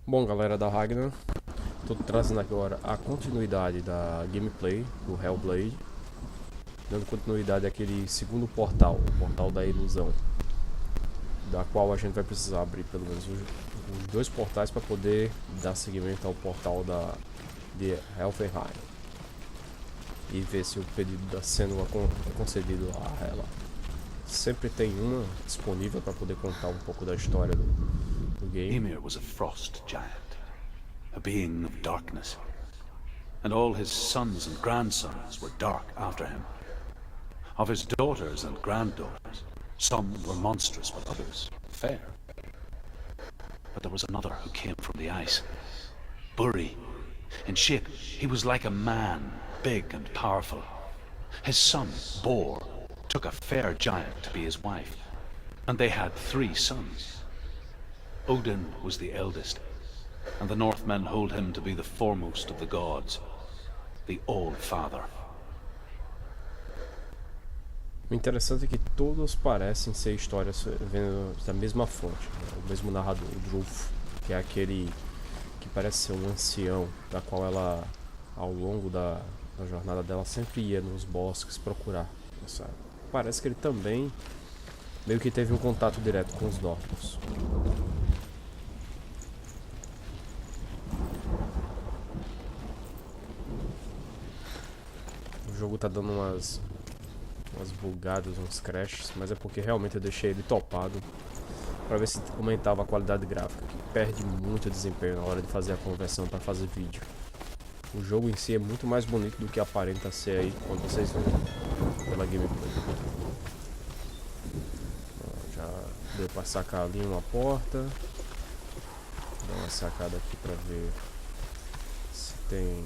Bom, galera da Ragnar, tô trazendo agora a continuidade da gameplay do Hellblade, dando continuidade àquele segundo portal, o portal da Ilusão, da qual a gente vai precisar abrir pelo menos os dois portais para poder dar seguimento ao portal de Helfenheim e ver se o pedido da Senua é concedido a ela. Sempre tem uma disponível para poder contar um pouco da história do game. Ymir was a frost giant, a being of darkness, and all his sons and grandsons were dark after him. Of his daughters and granddaughters, some were monstrous, but others fair. But there was another who came from the ice. Buri. In shape, he was like a man, big and powerful. His son, Bor, took a fair giant to be his wife, and they had 3 sons. Odin was the eldest, and the Northmen hold him to be the foremost of the gods, the All-Father. O interessante é que todos parecem ser histórias vendo da mesma fonte, né? O mesmo narrador, o Druf, que é aquele que parece ser um ancião, da qual ela, ao longo da jornada dela, sempre ia nos bosques procurar. Sabe? Parece que ele também meio que teve um contato direto com os Nortons. O jogo tá dando umas bugadas, uns crashes, mas é porque realmente eu deixei ele topado para ver se aumentava a qualidade gráfica, que perde muito desempenho na hora de fazer a conversão para fazer vídeo. O jogo em si é muito mais bonito do que aparenta ser aí quando vocês veem pela gameplay. Já deu para sacar ali uma porta. Vou dar uma sacada aqui para ver se tem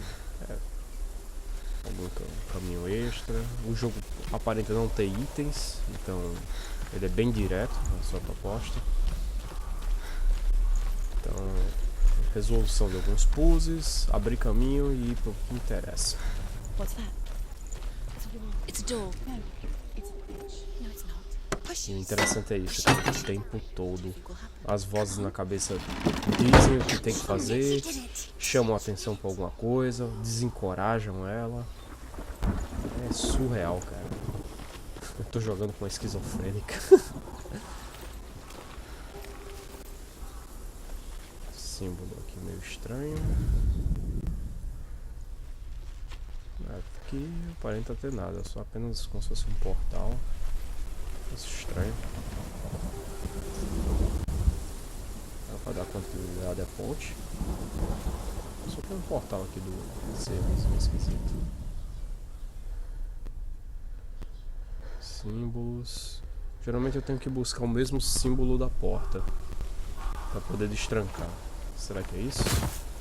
algum caminho extra. O jogo aparenta não ter itens, então ele é bem direto na sua proposta. Então, resolução de alguns puzzles, abrir caminho e ir para o que interessa. E o interessante é isso, o tempo todo as vozes na cabeça dizem o que tem que fazer, chamam a atenção para alguma coisa, desencorajam ela. É surreal, cara. Eu tô jogando com uma esquizofrênica. Símbolo aqui meio estranho. Aqui aparenta ter nada, só apenas como se fosse um portal. Isso estranho. Para dar continuidade à ponte. Só tem um portal aqui do serviço esquisito. Símbolos. Geralmente eu tenho que buscar o mesmo símbolo da porta para poder destrancar. Será que é isso?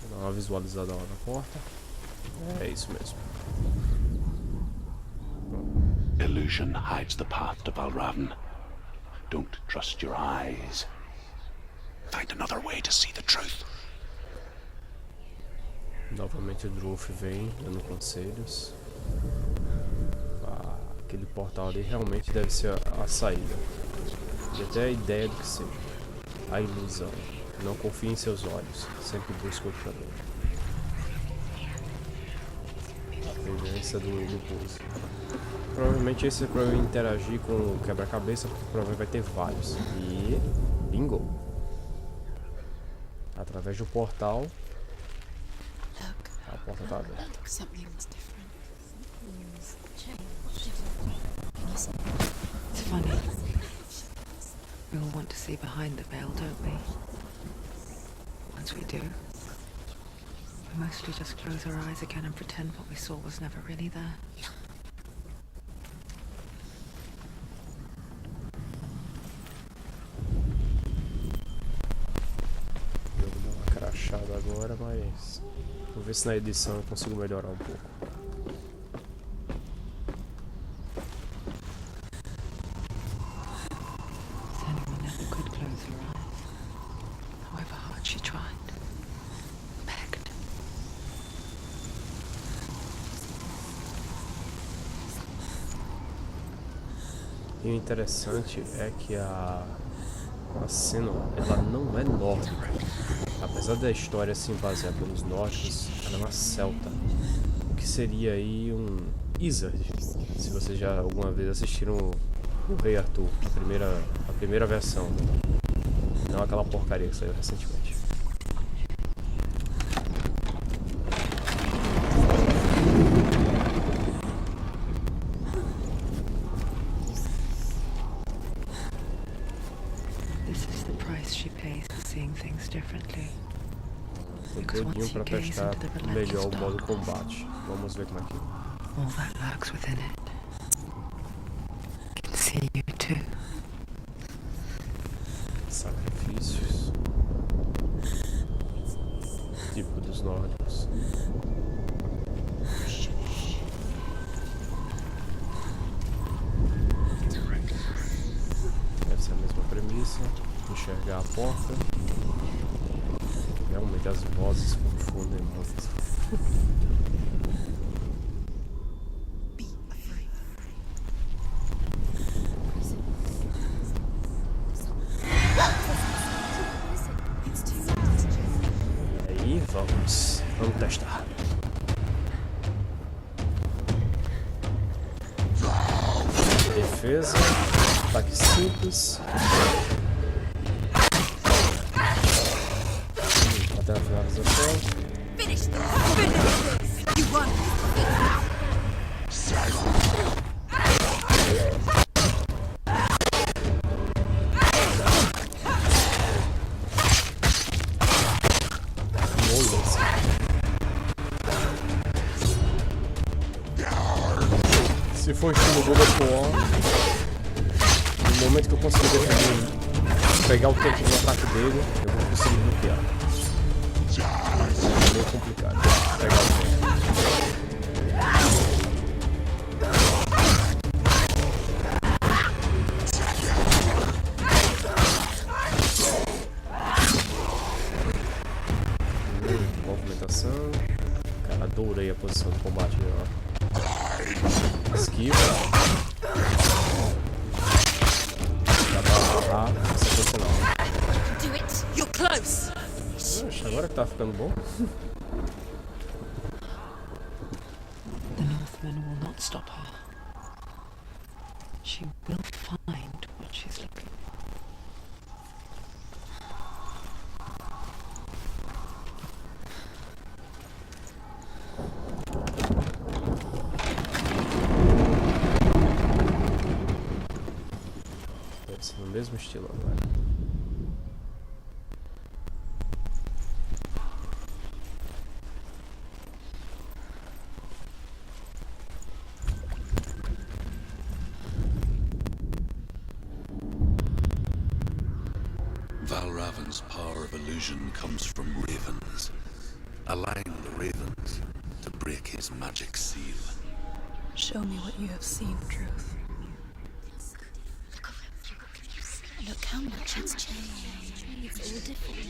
Vou dar uma visualizada lá na porta. É isso mesmo. Illusion hides the path to Valravn. Don't trust your eyes. Find another way to see the truth. Novamente o Druf vem dando conselhos. Aquele portal ali realmente deve ser a saída. E até a ideia do que seja. A ilusão. Não confie em seus olhos. Sempre busque o caminho. A presença do puzzle. Provavelmente esse é para eu interagir com o quebra-cabeça, porque provavelmente vai ter vários. E bingo! Através do portal, a porta está aberta. It's funny. We all want to see behind the veil, don't we? Once we do, we mostly just close our eyes again and pretend what we saw was never really there. Eu vou dar uma crachada agora, mas vou ver se na edição eu consigo melhorar um pouco. E o interessante é que a Senua, ela não é nórdica. Apesar da história se basear pelos nórdicos, ela é uma celta. O que seria aí um Izzard, se vocês já alguma vez assistiram o Rei Arthur, a primeira versão. Não aquela porcaria que saiu recentemente. Tô doidinho pra testar melhor o modo combate. Vamos ver como é que é. All that lurks within it can see you too. Sacrifícios. Tipo dos nórdicos. Deve ser a mesma premissa. Enxergar a porta. Realmente as vozes confundem muito. E aí, vamos testar. Defesa, ataque simples. Até a finalização. Se for estilo jogo atual, no momento que eu conseguir defender, pegar o tempo do ataque dele, eu vou conseguir bloquear. É meio complicado pegar o tempo. Movimentação. Cara, adorei a posição de combate dela. Esquiva. Dá pra agarrar, sensacional. Oxe, agora que tá ficando bom. The Northmen will not stop her. She will find what she's looking for. Deve ser no mesmo estilo agora. Valravan's power of illusion comes from ravens. Align the ravens to break his magic seal. Show me what you have seen, Truth. Look how much it's changed. It's all different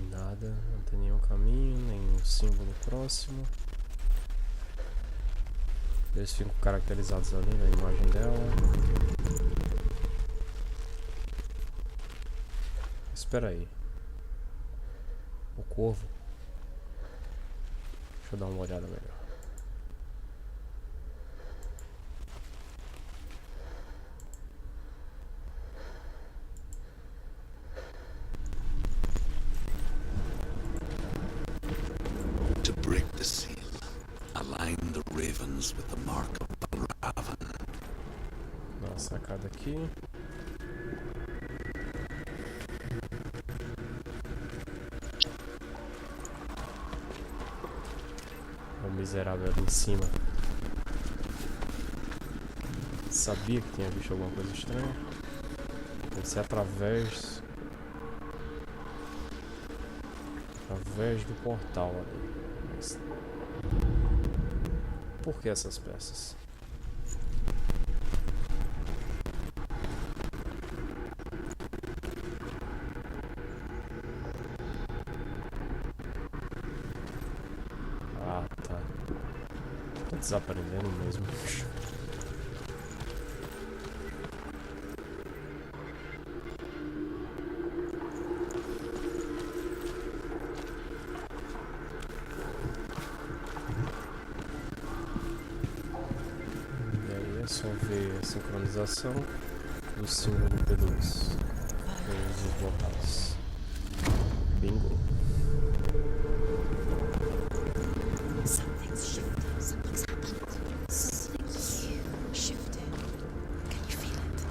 now. Nada, não tem nenhum caminho, nenhum símbolo próximo. Eles ficam caracterizados ali na imagem dela. Espera aí. O corvo. Deixa eu dar uma olhada melhor. To break the seal, align the ravens with the mark of Valravan. Dá uma sacada aqui. O miserável ali em cima. Sabia que tinha visto alguma coisa estranha. Deve ser através do portal ali. Mas por que essas peças? Ah, tá. Tô desaprendendo mesmo. só ver a sincronização do símbolo pelos vocais. Bingo. Something's shifted. Something's happened. Something's shifted. Can you feel it?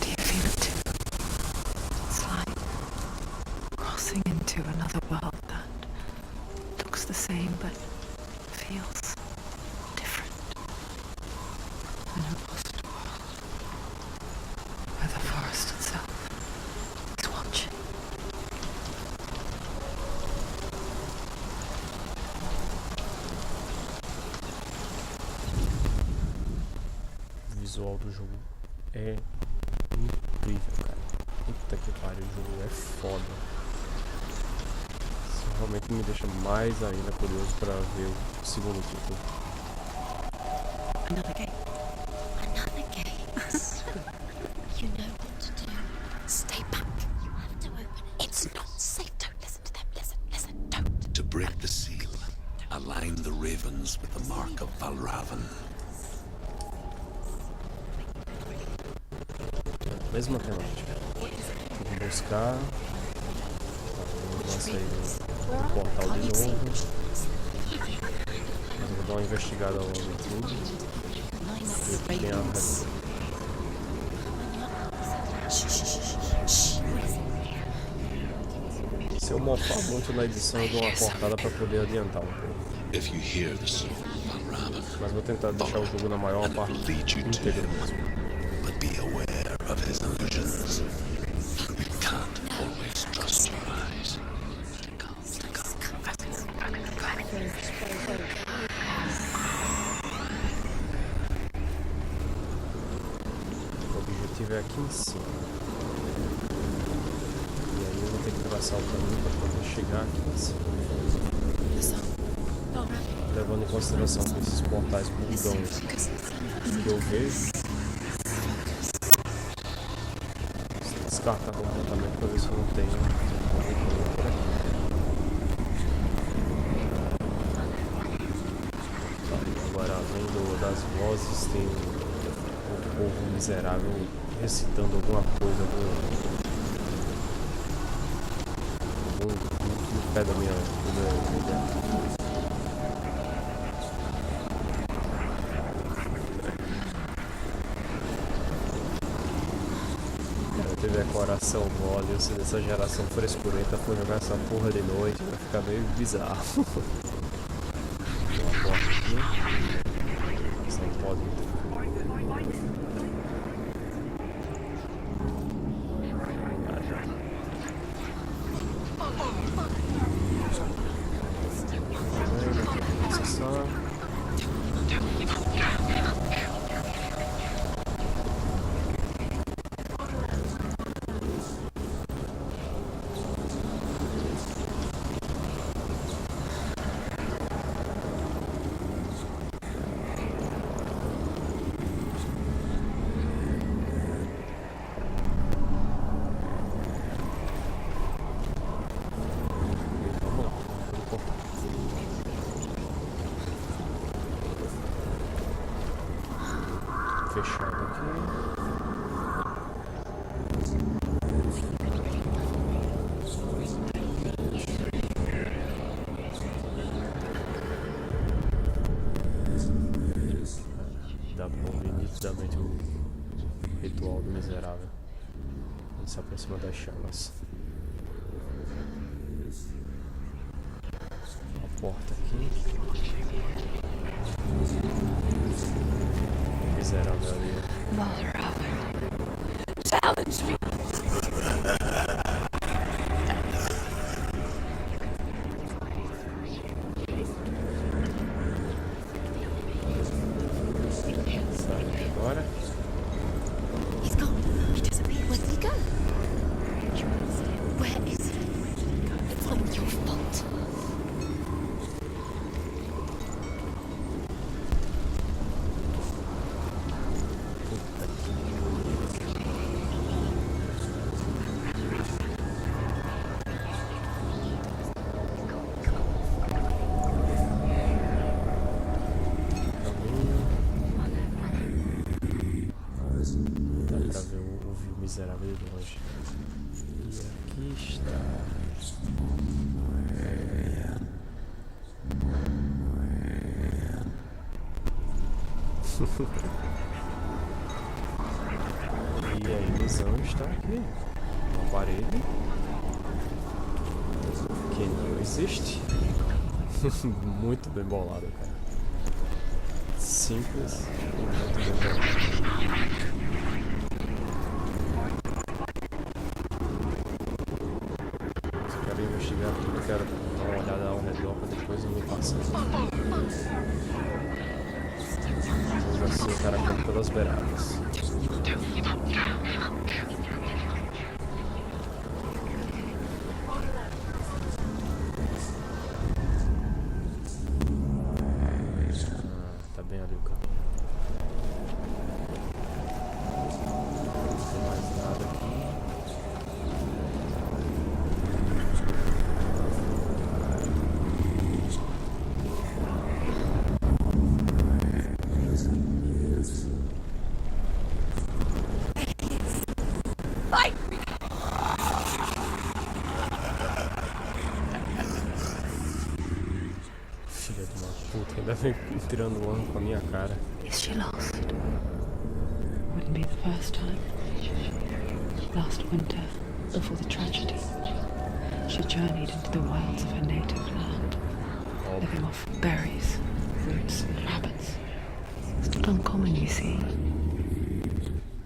Do you feel it too? It's like crossing into another world that looks the same but feels different. An agosto world where the forest itself is watching. O visual do jogo é incrível, cara. Puta que pariu, o jogo é foda. Isso realmente me deixa mais ainda curioso pra ver o segundo título. Another game. Another game. You know what to do. Stay back. You have to open it. It's not safe. Don't listen to them. Listen, don't. To break the seal, align the ravens with the mark of Valravan. Mesma temática. Buscar. Lança aí o portal de novo. Eu vou dar uma investigada ao longo de tudo. Ver o que tem a ver. Se eu mofar muito na edição, eu dou uma cortada para poder adiantar um pouco. If you hear the soul of Valravan, Mas vou tentar deixar o jogo na maior and it parte will lead you to íntegra him. mesmo. But be aware of his illusions. You can't always trust your eyes. O objetivo é aqui em cima. E aí eu vou ter que traçar o caminho para poder chegar aqui em cima. Levando em consideração que esses portais bugam que eu vejo, descartar completamente para ver se eu não tenho algum problema por aqui. Agora, além das vozes, tem o povo miserável recitando alguma coisa no pé da minha ideia. Teve a coração mole, se dessa geração frescurenta for jogar essa porra de noite, vai ficar meio bizarro. Tem uma porta aqui. Você não pode. Fechado aqui. Dá pra ouvir nitidamente o ritual do miserável. Ele se aproxima das chamas. Uma porta aqui. Miserável ali. Challenge me. Sai agora. He's gone. He disappeared. Where did he go? Where is he? It's not your fault. está. E a ilusão está aqui. Uma parede que não existe. Muito bem bolado, cara. Simples e muito bem bolado. Eu quero investigar tudo, quero dar uma olhada ao redor para depois eu me passar. Mas assim o cara conta pelas beiradas. Tá bem ali o carro. Não tem mais nada aqui. Filha de uma puta, ainda vem tirando onda com a minha cara. Is she lost? Wouldn't be the first time. Last winter, before the tragedy, she journeyed into the wilds of her native land, living off berries, roots, and rabbits. It's not uncommon, you see.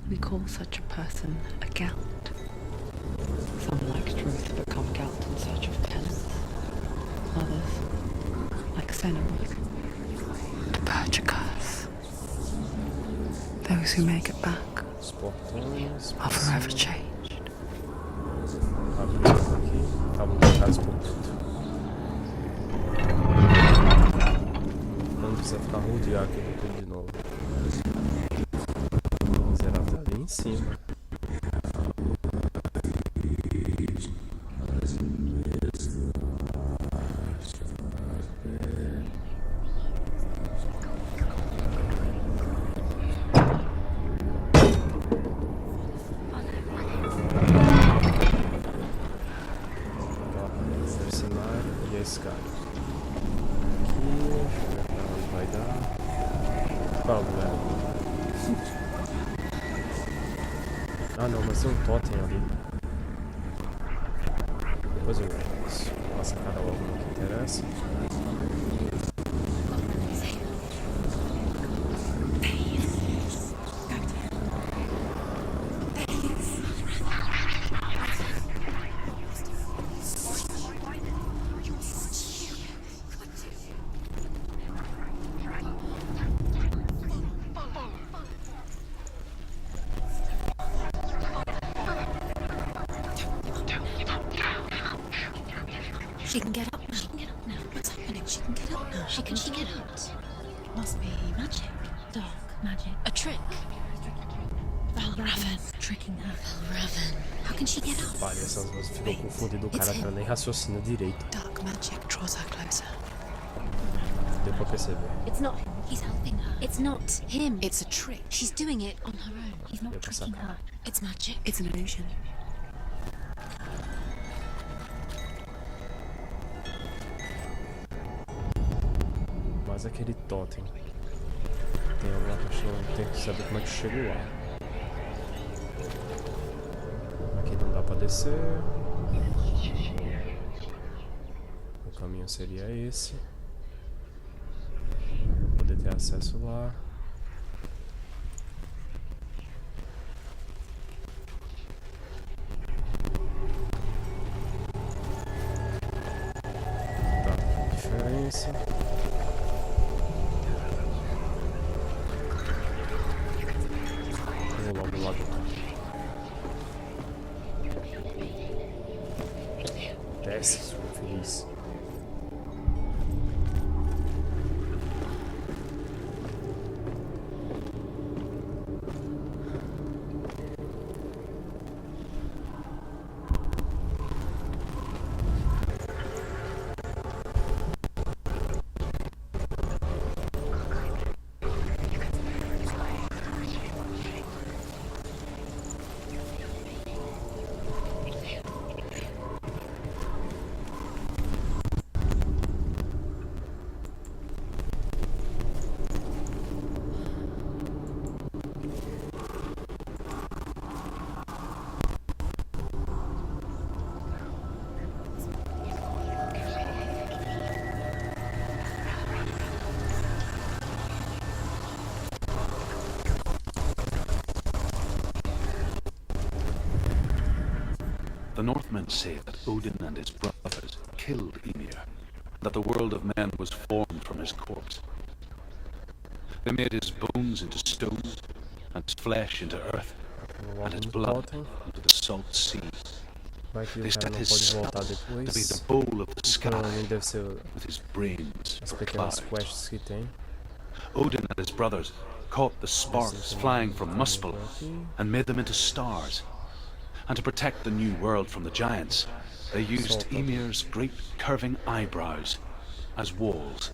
We call such a person a Gelt. Some, like Truth, become Gelt in search of penance. Others, like Senua, purge a curse. Those who make it back Os portões. are forever changed. Abriu aqui. Estavam deixados por dentro. Não precisa ficar rodear aquele tudo de novo. O miserável tá ali em cima. E a escada. Aqui, deixa eu ver pra onde vai dar. Qual lugar? Ah não, mas tem um totem ali. Depois eu vejo isso. Vou passar cada logo no que interessa. She can get up now. She can get up now. What's happening? She can get up now. How can she get out? Must be magic. Dark magic. A trick. Valravan. Tricking her. Valravan. How can she get up? Pare, essas vozes ficam confundindo o cara pra nem raciocina direito. Dark magic draws her closer. Deu pra perceber. It's not him. He's helping her. It's not him. It's a trick. She's doing it on her own. He's not Deu pra tricking sacar. her. It's magic. It's an illusion. Mas aquele totem. Tem alguma questão, tem que saber como é que chego lá. Aqui não dá pra descer. O caminho seria esse. Pra poder ter acesso lá. Tá, diferença. Vou logo lá do lado. Desce, sou feliz. The Northmen say that Odin and his brothers killed Ymir, that the world of men was formed from his corpse. They made his bones into stone, and his flesh into earth, and his blood into the salt sea. Vai que They o cara set não his pode skull voltar to be the depois. bowl of the sky, Provavelmente deve ser with his brains as for pequenas clouds. quests que tem. Odin and his brothers caught the sparks flying from Muspel and made them into stars. And to protect the new world from the giants, they used Ymir's great curving eyebrows as walls.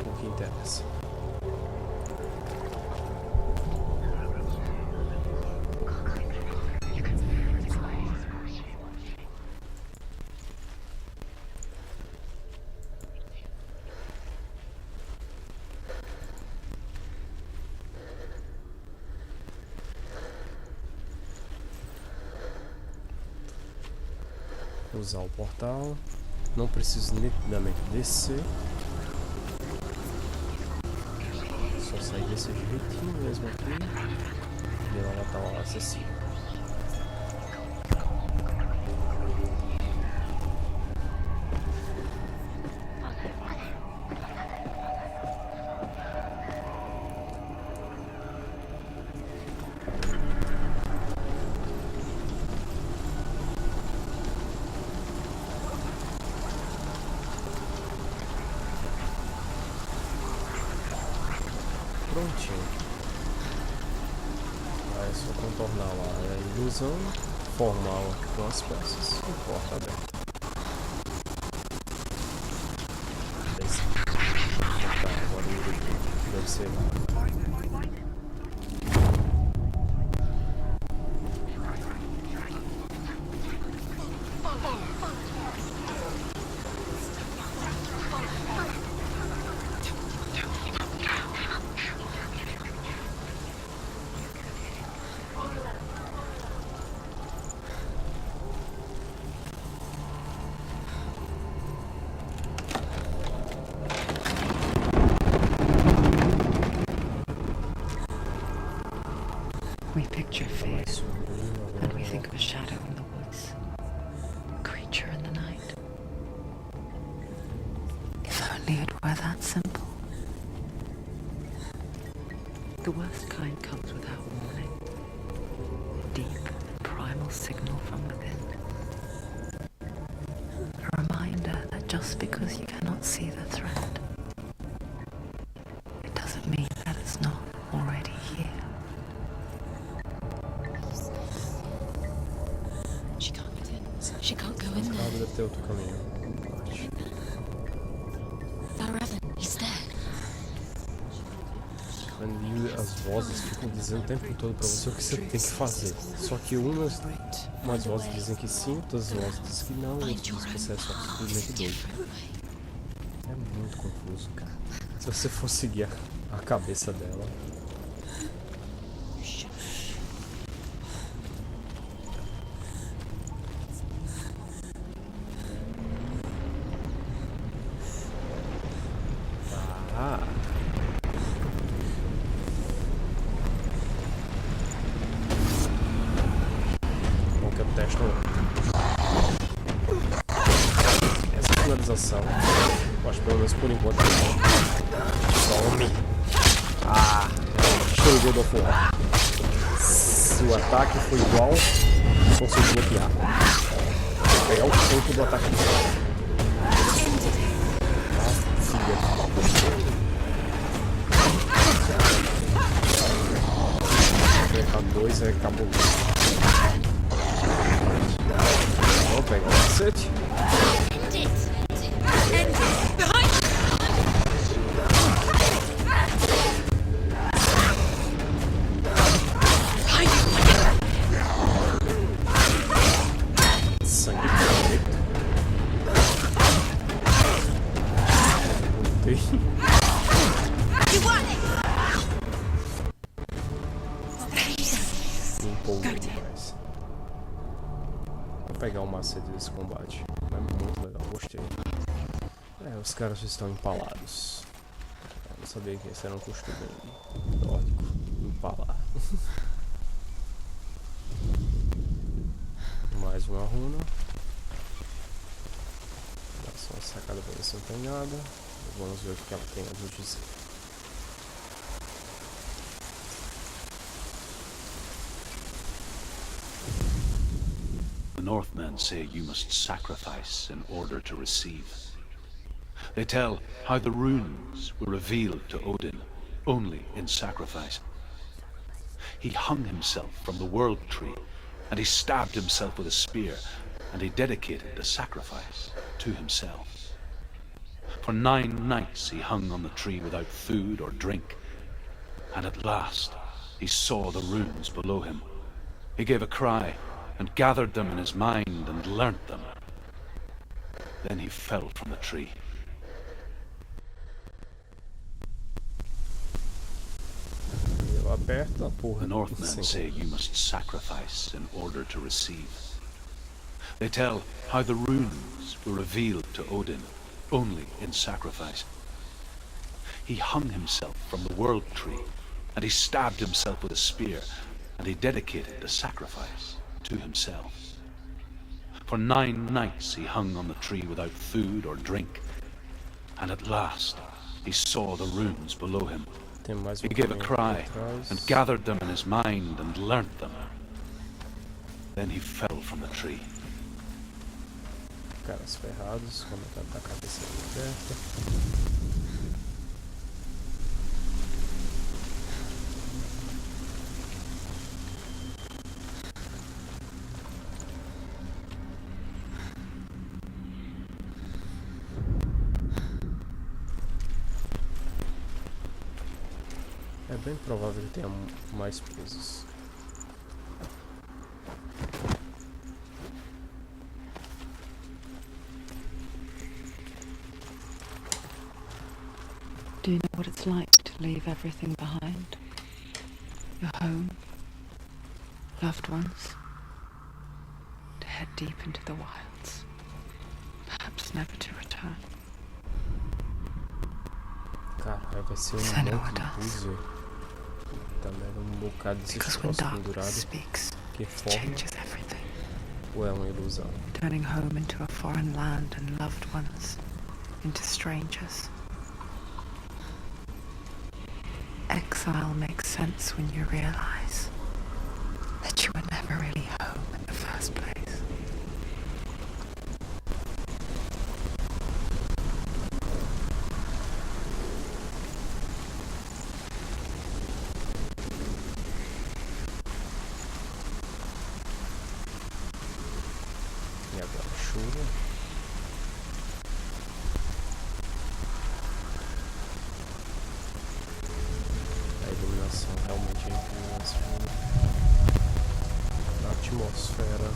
O que interessa. Usar o portal. Não preciso nitidamente descer. Só sair desse jeitinho mesmo aqui. E ela tá lá acessível. Prontinho. Aí é só contornar lá a ilusão, formar com as peças e porta aberta. Beleza. Tá, agora o deve ser lá. We picture fear, and we think of a shadow in the woods, a creature in the night. If only it were that simple. The worst kind comes without warning. Deep, primal signal from within. A reminder that just because you cannot see the threat, it doesn't mean that it's not already here. She can't go in there. Nada deve ter outro caminho. Valravan, he's there. E as vozes ficam dizendo o tempo todo pra você o que você tem que fazer. Só que umas vozes dizem que sim, outras vozes dizem que não, outras dizem que você é só simplesmente doido. É muito confuso, cara. Se você for seguir a cabeça dela. Essa finalização, eu acho que pelo menos por enquanto some. Show God of War. Se o ataque for igual, eu consigo bloquear. Vou pegar o tempo do ataque. Filha. Isso é cabuloso. Vou pegar o macete. Sangue preto. Botei. Empolguei demais. Vou pegar o macete desse combate. É muito legal, gostei. É, os caras estão empalados. Eu não sabia que esse era um costume nórdico. Empalar. Mais uma runa. Dá só uma sacada para ver se não tem nada. Vamos ver o que ela tem a nos dizer. The Northmen say you must sacrifice in order to receive. They tell how the runes were revealed to Odin only in sacrifice. He hung himself from the world tree, and he stabbed himself with a spear, and he dedicated the sacrifice to himself. For 9 nights he hung on the tree without food or drink, and at last he saw the runes below him. He gave a cry, and gathered them in his mind and learnt them. Then he fell from the tree. The Northmen say you must sacrifice in order to receive. They tell how the runes were revealed to Odin only in sacrifice. He hung himself from the world tree, and he stabbed himself with a spear, and he dedicated the sacrifice to himself. For 9 nights he hung on the tree without food or drink, and at last he saw the runes below him. He gave a cry, and gathered them in his mind and learnt them. Then he fell from the tree. Caras ferrados, comentário da cabeça aberta. É bem provável que tenha mais presos. Do you know what it's like to leave everything behind? Your home, loved ones, to head deep into the wilds, perhaps never to return. Cara, vai ser Senua monte de does. búzio. Também bocado desses Because when troços darkness pendurados. speaks, Que it forma changes everything, ou é uma ilusão? turning home into a foreign land and loved ones into strangers. Exile makes sense when you realize that you were never really home in the first place. E agora chuva. A iluminação realmente é incrível nesse jogo. A atmosfera.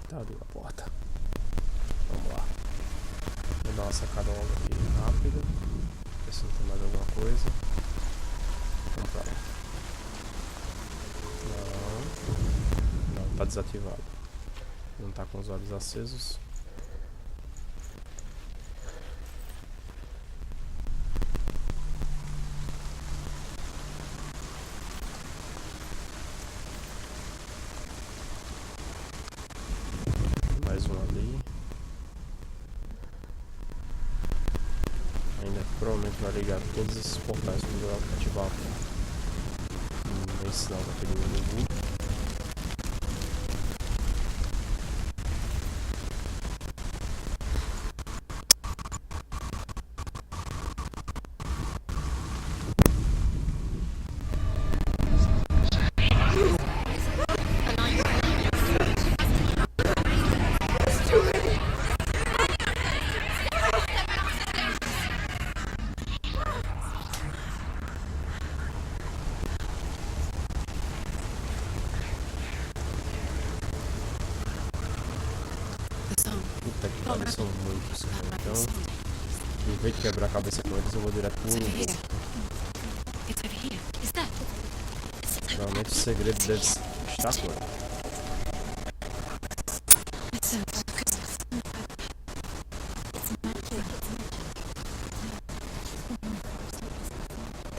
Tá ali a porta. Vamos lá. Vou dar uma sacada logo aqui rápida. Ver se não tem mais alguma coisa. Vamos pra lá. Não, tá desativado. Não tá com os olhos acesos. Mais um ali. Ainda provavelmente vai ligar todos esses portais quando eu ativar esse sinal daquele urubu. possível. Então, em vez de quebrar a cabeça com eles, eu vou direto pro... It's over here. Is that? Realmente o segredo deve estar por aí. Listen, it's magic.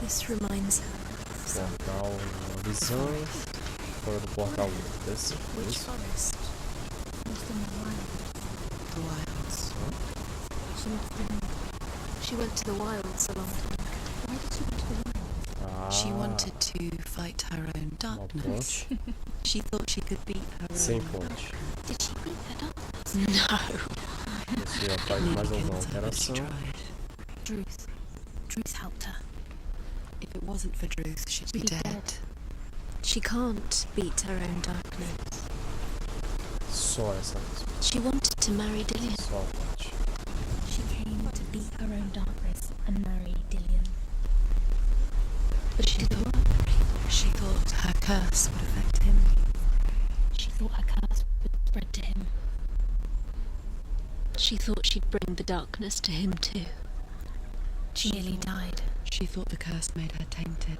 This reminds her. Portal visão. Fora do portal desse. Which forest? Was in the wild. The wilds. She went to the wilds a long time ago. Why did she go to the wilds? She wanted to fight her own Uma darkness. ponte. She thought she could beat her Sem own. ponte. Did she beat her darkness? No. Você já faz mais alguma alteração. Druth helped her. If it wasn't for Druth, she'd be dead. She can't beat her own darkness. Só essa mesmo. She wanted to marry Dillian. Só a parte. She came to beat her own darkness and marry Dillian. But she didn't work. She thought her curse would affect him. She thought her curse would spread to him. She thought she'd bring the darkness to him too. She nearly died. She thought the curse made her tainted.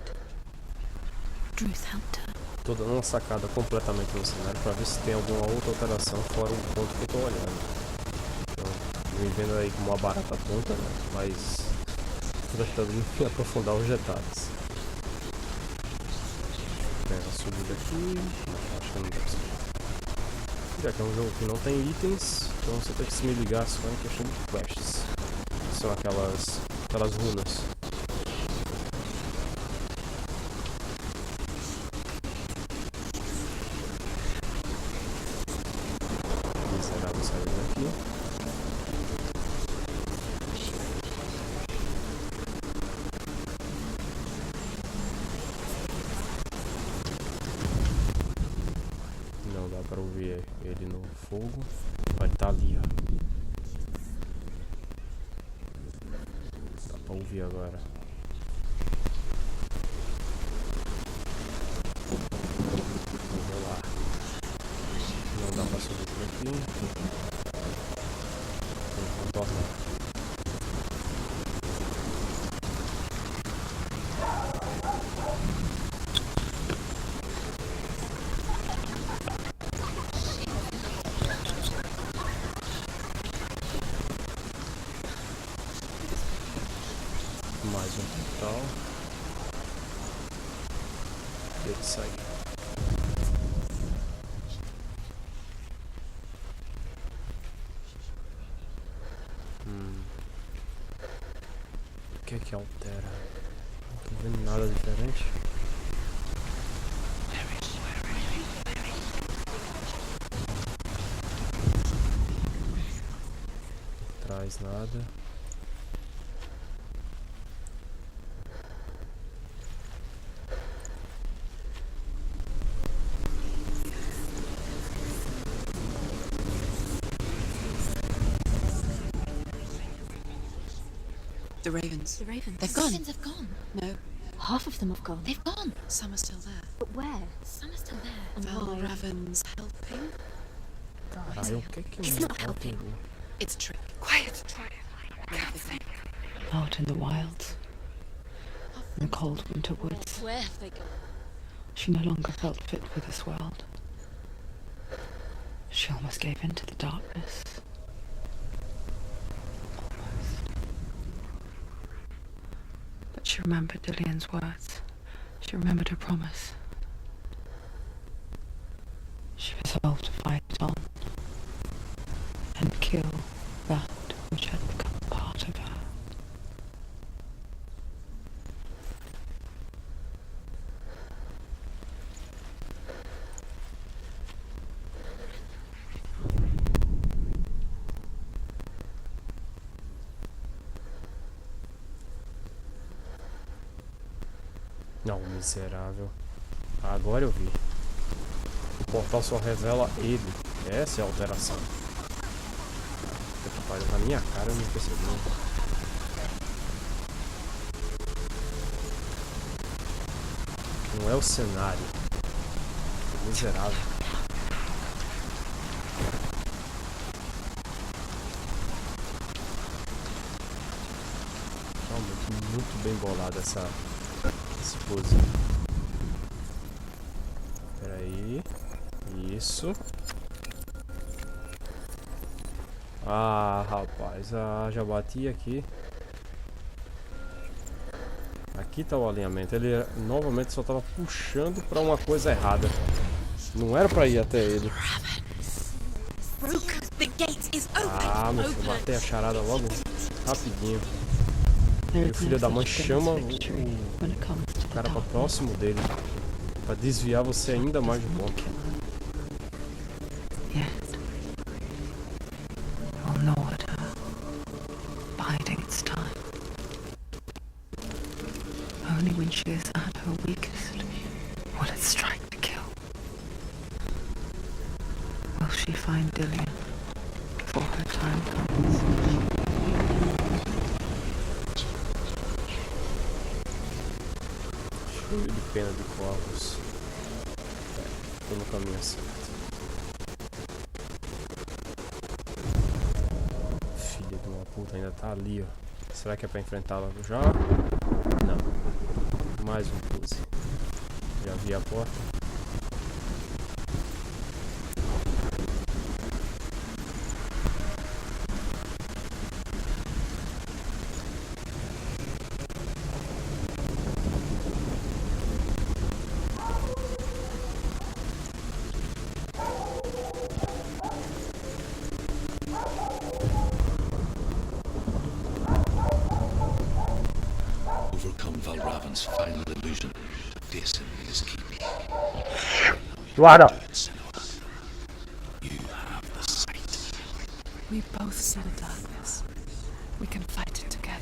Druth helped her. Tô dando uma sacada completamente no cenário pra ver se tem alguma outra alteração fora o ponto que eu tô olhando. Então, me vendo aí como uma barata tonta, né? Mas tô tentando me aprofundar os detalhes. Tem a subida aqui. Não, acho que não deve ser. Já que é um jogo que não tem itens, então você tem que se me ligar só em questão de quests. São aquelas runas. Miserável saiu daqui. Não dá pra ouvir ele no fogo. Vai estar ali, ó. Dá pra ouvir agora. Vamos lá. Não dá pra subir por aqui. Tem que contornar. Mais um portal. E ele sai. O que é que altera? Não tô vendo nada diferente. Não traz nada. The ravens. The ravens. They've The gone. ravens have gone. No, Half of them have gone. They've gone. some are still there. But where? Some are still there. And Val why? Raven's helping. Ah, o que é que He's não not helping. It's a trick. Quiet. I can't think. Out in the wilds, in the cold winter woods, Where have they gone? she no longer felt fit for this world. She almost gave in to the darkness. Almost. But she remembered Dillian's words. She remembered her promise. She resolved to fight on and kill that which had become part of her. Não, miserável. Agora eu vi. O portal só revela ele. Essa é a alteração. Que pariu, na minha cara eu não percebi. Não é o cenário. É miserável. Muito bem bolada essa pose. Espera aí. Isso. Ah, rapaz, já bati aqui. Aqui tá o alinhamento. Ele novamente só tava puxando pra uma coisa errada. Não era pra ir até ele. Ah, meu filho, matei a charada logo rapidinho. E o filho da mãe chama o cara pra próximo dele pra desviar você ainda mais do ponto. Only when she is at her weakest will it strike to kill. Will she find Dillian before her time comes? Cheio de pena de corvos. Tô no caminho certo. Filha de uma puta, ainda tá ali, ó. Será que é pra enfrentá-la já? Não. Mais um pose. Já vi a porta. Valravan's final illusion to face him in his keep. Guarda! You have the sight. We both see the darkness. We can fight it together.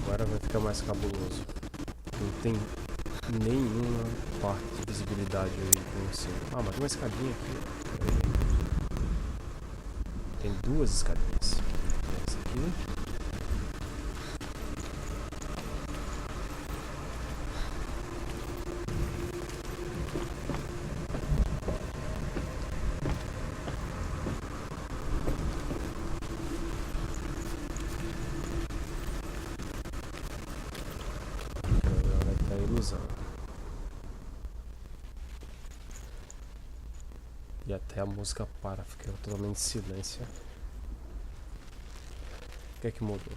Agora vai ficar mais cabuloso. Não tem nenhuma parte de visibilidade aí em cima. Ah, mas tem uma escadinha aqui. Tem duas escadinhas. Essa aqui. Agora tá a ilusão. E até a música para, fica totalmente silêncio. O que é que mudou?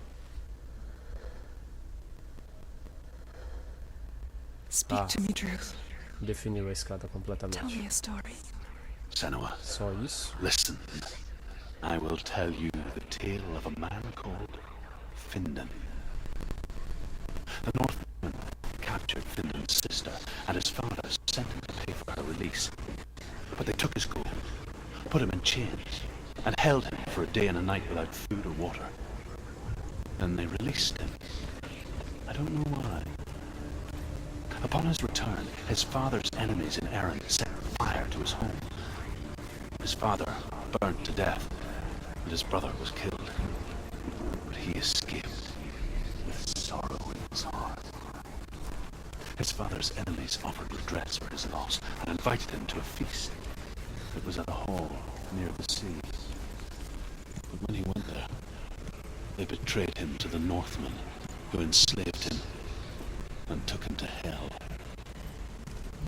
Speak to me, truth. Definiu a escada Tell completamente. me a story. Senua, Só isso? listen. I will tell you the tale of a man called Findan. The Northman captured Findan's sister, and his father sent him to pay for her release. But they took his gold, put him in chains, and held him for a day and a night without food or water. Then they released him. I don't know why. Upon his return, his father's enemies in Erin set fire to his home. His father burnt to death, and his brother was killed. But he escaped with sorrow in his heart. His father's enemies offered redress for his loss and invited him to a feast. It was at a hall near the sea. But when he went there, they betrayed him to the Northmen, who enslaved him and took him to hell.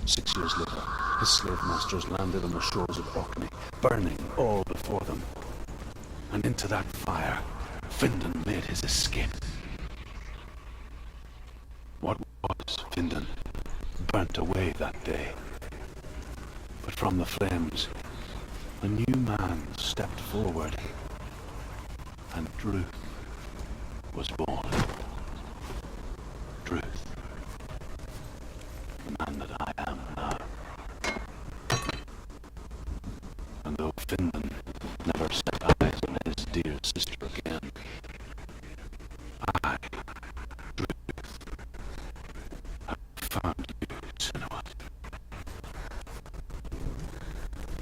6 years later, his slave masters landed on the shores of Orkney, burning all before them. And into that fire, Findan made his escape. What was Findan burnt away that day. But from the flames, a new man stepped forward, and Druth was born. Druth, the man that I am now. And though Findan never set eyes on his dear sister again, I, Druth, have found you, Senua.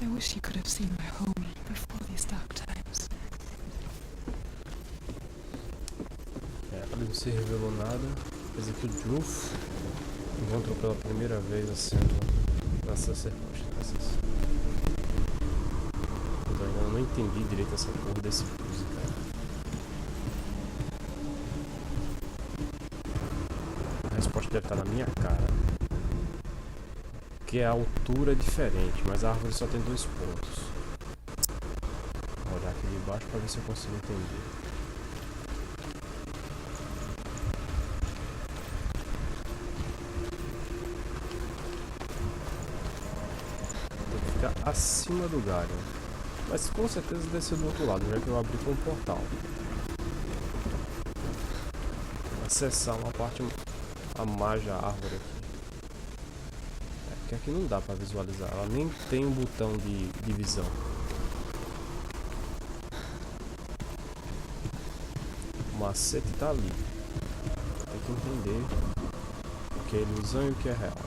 I wish you could have seen my home before these dark times. Ali não se revelou nada, mas aqui o Druth encontrou pela primeira vez a Senua nessas circunstâncias. Eu ainda não entendi direito essa porra desse pose, cara. A resposta deve estar na minha cara. Que a altura é diferente, mas a árvore só tem 2 pontos. Vou olhar aqui de baixo para ver se eu consigo entender. Tem que ficar acima do galho. Mas com certeza deve ser do outro lado, já que eu abri com um portal. Acessar uma parte a mais da árvore aqui. Que aqui não dá pra visualizar, ela nem tem um botão de visão. O macete tá ali. Tem que entender o que é ilusão e o que é real.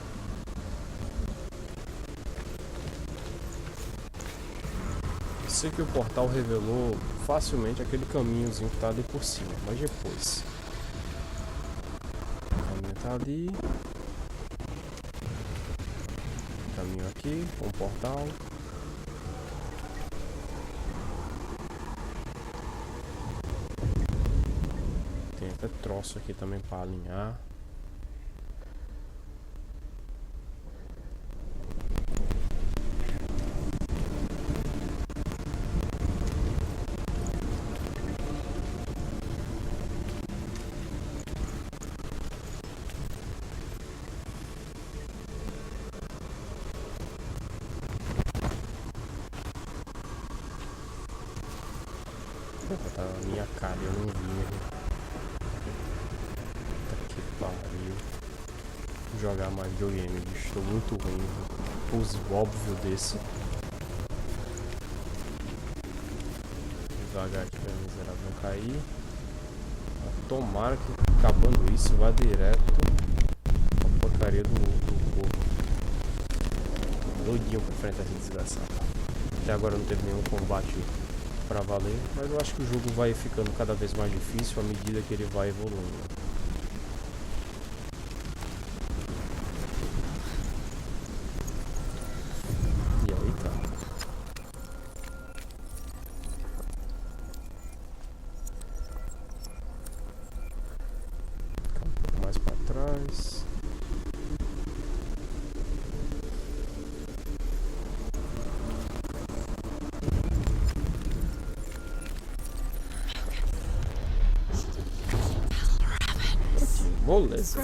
Eu sei que o portal revelou facilmente aquele caminhozinho que tá ali por cima, mas depois. O caminho tá ali. Caminho aqui, com o portal. Tem até troço aqui também para alinhar. Tá na minha cara, eu não vi mesmo. Puta que pariu. Jogar mais videogame, bicho. Estou muito ruim. Pose óbvio desse. Devagar aqui pra miserável não cair. Tomara que acabando isso vá direto a porcaria do corpo. Doidinho pra enfrentar esse desgraçado. Até agora não teve nenhum combate pra valer, mas eu acho que o jogo vai ficando cada vez mais difícil à medida que ele vai evoluindo. E aí, cara? Ficar um pouco mais pra trás. Moleza.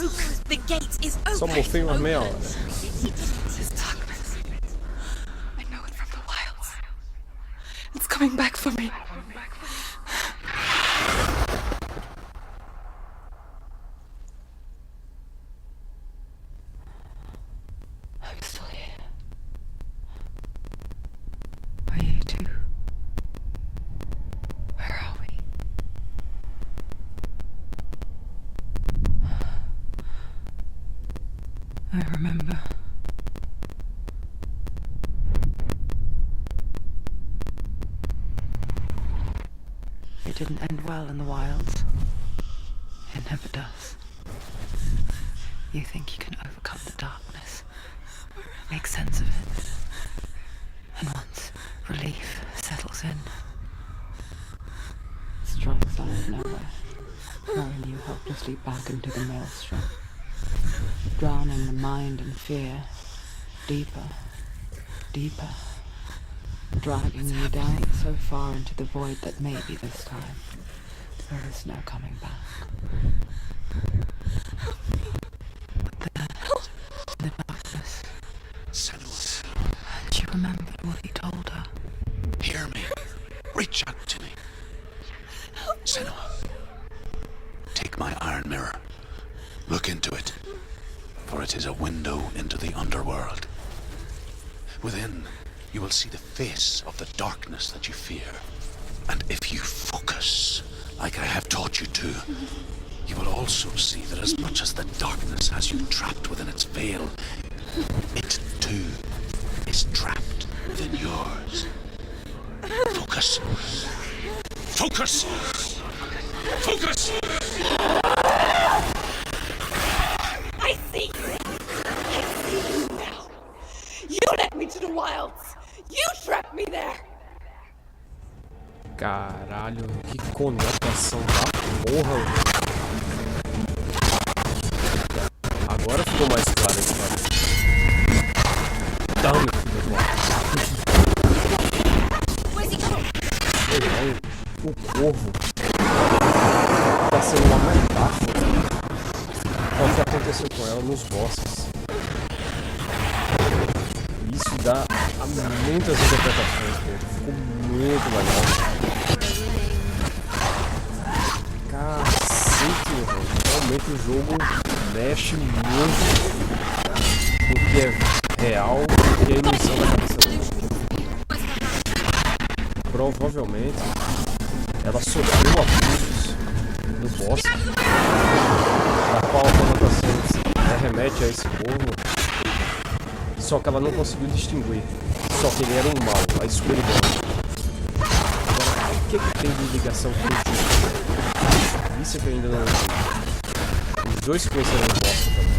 The gate is Só open. mofei umas meia hora. This darkness. I know it from the wilds. It's coming back for me. I'm still here. Are you too? Where are we? I remember. It didn't end well in the wilds. It never does. You think you can overcome the darkness, make sense of it, and once relief settles in, strikes out of nowhere, throwing you helplessly back into the maelstrom, drowning the mind in fear, deeper, deeper, dragging you down so far into the void that maybe this time there is no coming back. But there, in the darkness, Senua, and she remembered what he told her. hear me. Reach out to me. Senua, take my iron mirror. Look into it, for it is a window into the underworld. Within, you will see the face of the darkness that you fear. And if you focus, like I have taught you to, you will also see that as much as the darkness has you trapped within its veil, it too is trapped within yours. Focus. Focus! Focus! I see you. I see you now. You led me to the wilds. You trapped me there. Caralho, que conotação da porra, velho. Agora ficou mais claro esse bagulho. Dá, meu filho do ar. O corvo tá sendo uma metáfora ao que aconteceu com ela nos bosses. Isso dá a muitas interpretações, pô. Ficou muito legal. Cacete, meu irmão. Realmente o jogo mexe muito com o que é real e a ilusão da cabeça do jogo. Provavelmente ela sofreu abusos no boss, na qual a conotação remete a esse corvo, só que ela não conseguiu distinguir. Só que ele era um mal, a escuridão. Agora, o que tem de ligação com o jogo? Isso é que eu ainda não entendi. Os dois se conheceram no boss também.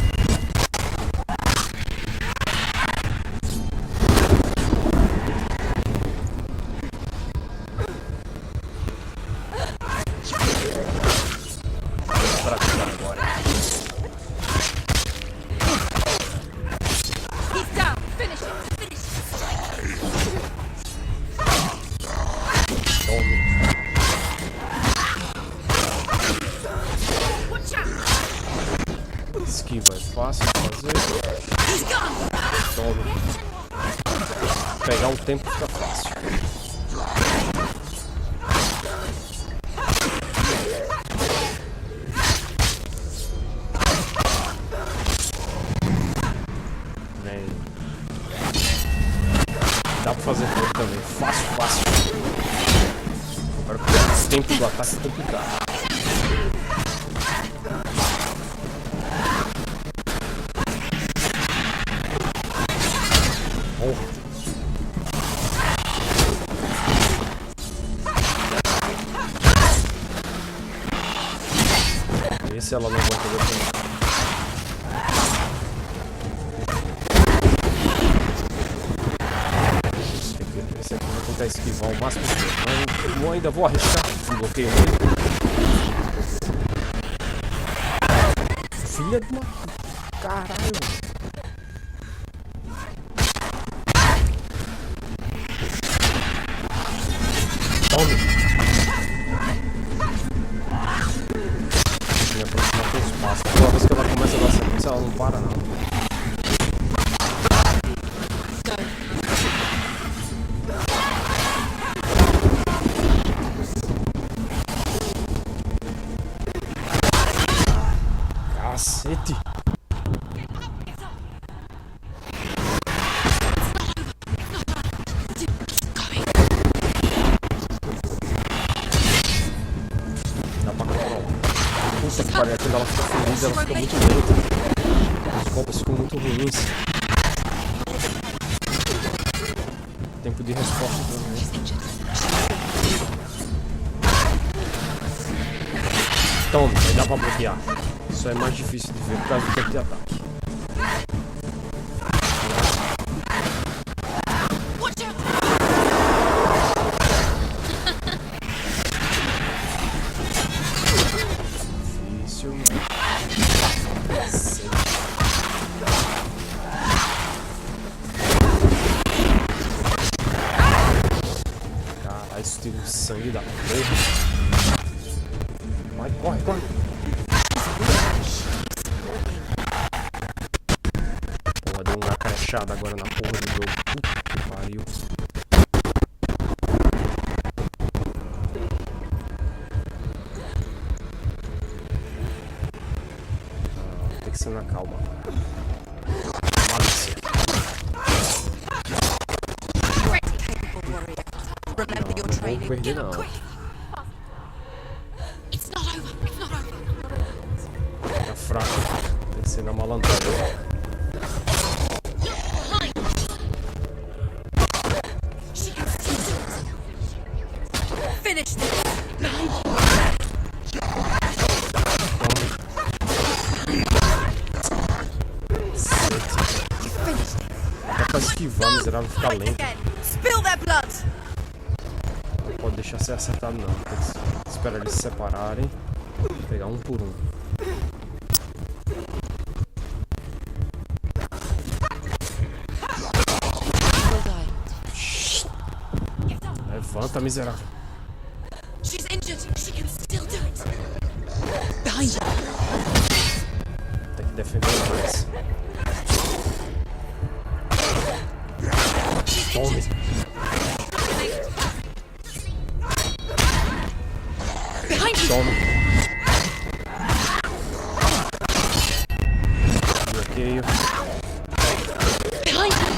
Esquiva é fácil de fazer. Toma. Pegar um tempo fica fácil. Vem. Dá pra fazer tudo também. Fácil, fácil. Agora o tempo do ataque é complicado. Esse ela não vai fazer também. Esse aqui eu vou tentar esquivar o máximo possível. Mas eu ainda vou arriscar. Bloqueio ele. Filha de uma... Caralho. Tome. Me aproximar com os passos. Toda vez que ela começa a dar sequência, ela não para não. Cacete! Parece que ela fica feliz, ela fica muito lenta. Os golpes ficam muito ruins. Tempo de resposta também. Toma, aí dá pra bloquear. Isso é mais difícil de ver por causa do tempo de ataque. Caralho, isso tem um sangue da porra. Vai, corre, corre. Porra, deu uma crechada agora na porra do jogo. Puta que pariu. Tem que ser na calma. Malícia. Não vou perder não. Tá fraco. Tem que ser na malandragem. Dá pra esquivar, miserável, ficar lento. Spill their blood. pode deixar ser acertado não. Tem que esperar eles se separarem. Pegar um por um. Levanta, miserável. She's injured. She can still do it. Behind you. Tem que defender mais. Tome. Behind you. Tome. Bloqueio. Behind you.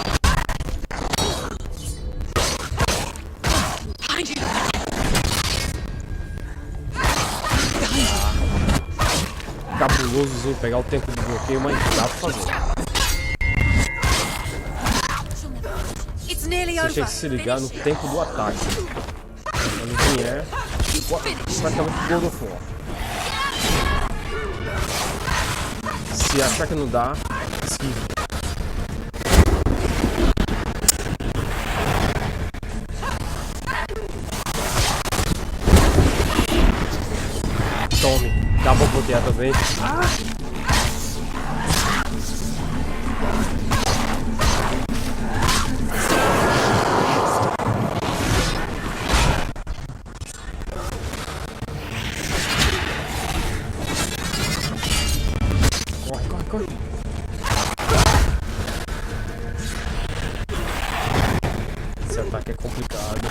Behind you. Cabuloso pegar o tempo de bloqueio, mas dá pra fazer. It's nearly Você tem que se ligar no tempo do ataque. Quando vier, praticamente God of War. Se achar que não dá, esquiva. Tome, dá pra bloquear também. Corre, corre, corre. Esse ataque é complicado.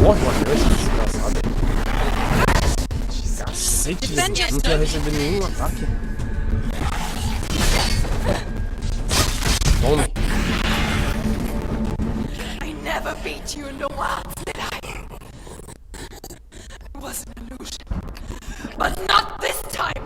Morre uma criança desgraçada. Cacete, não tinha recebido nenhum ataque. Tome. I never beat you in the wilds, did I? It was an illusion. But not this time!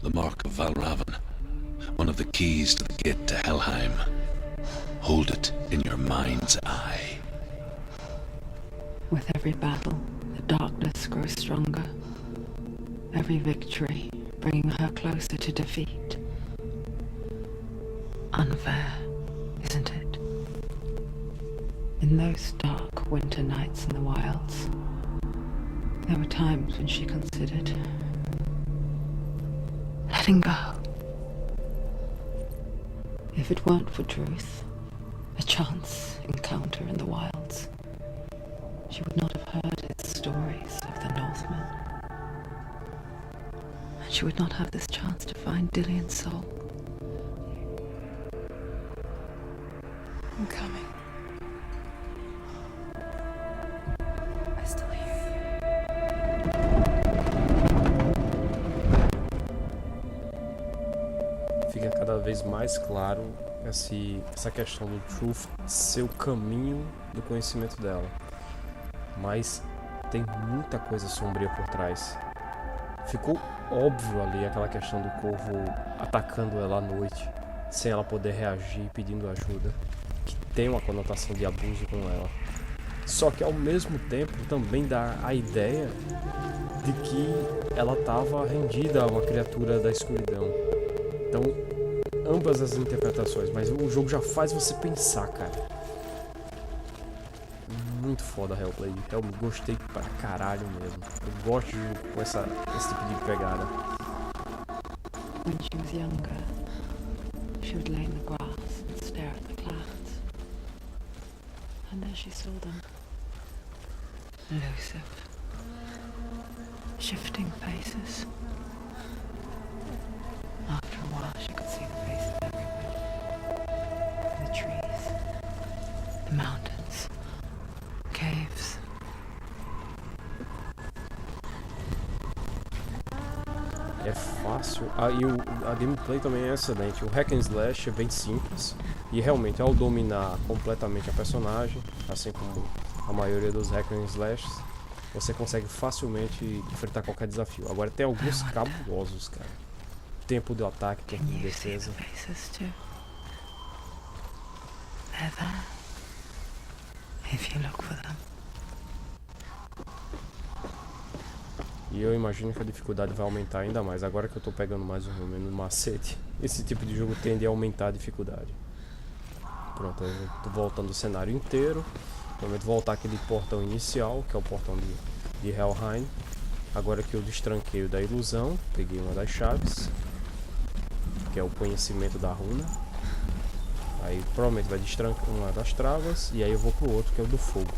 The mark of Valravan, one of the keys to the gate to Helheim. Hold it in your mind's eye. With every battle, the darkness grows stronger. Every victory bringing her closer to defeat. Unfair, isn't it? In those dark winter nights in the wilds, there were times when she considered letting go. If it weren't for truth, a chance encounter in the wilds, she would not have heard his stories of the Northmen. And she would not have this chance to find Dillion's soul. I'm coming. I still hear you. Fica cada vez mais claro essa questão do truth ser o caminho do conhecimento dela. Mas tem muita coisa sombria por trás. Ficou óbvio ali aquela questão do corvo atacando ela à noite, sem ela poder reagir pedindo ajuda, que tem uma conotação de abuso com ela. Só que ao mesmo tempo também dá a ideia de que ela estava rendida a uma criatura da escuridão. Então, ambas as interpretações, mas o jogo já faz você pensar, cara. Muito foda Hellblade, eu gostei pra caralho mesmo. Eu gosto de jogo com esse tipo de pegada. When she was younger, she would lay in the grass and stare at the clouds. And there she saw them. Elusive. Shifting faces. After a while, she could see the faces everywhere. In the trees, the mountains, caves. É fácil. A gameplay também é excelente. O hack and slash é bem simples. E realmente, ao dominar completamente a personagem, assim como a maioria dos hack and slashes, você consegue facilmente enfrentar qualquer desafio. Agora tem alguns cabulosos, cara. tempo de ataque, tempo de Can you see defesa. the faces too? They're there. If you look for them. E eu imagino que a dificuldade vai aumentar ainda mais. Agora que eu tô pegando mais ou menos macete, esse tipo de jogo tende a aumentar a dificuldade. Pronto, eu tô voltando o cenário inteiro. Provavelmente voltar aquele portão inicial, que é o portão de Helheim. Agora que eu destranquei o da ilusão, peguei uma das chaves, que é o conhecimento da runa. Aí provavelmente vai destrancar uma das travas, e aí eu vou pro outro, que é o do fogo.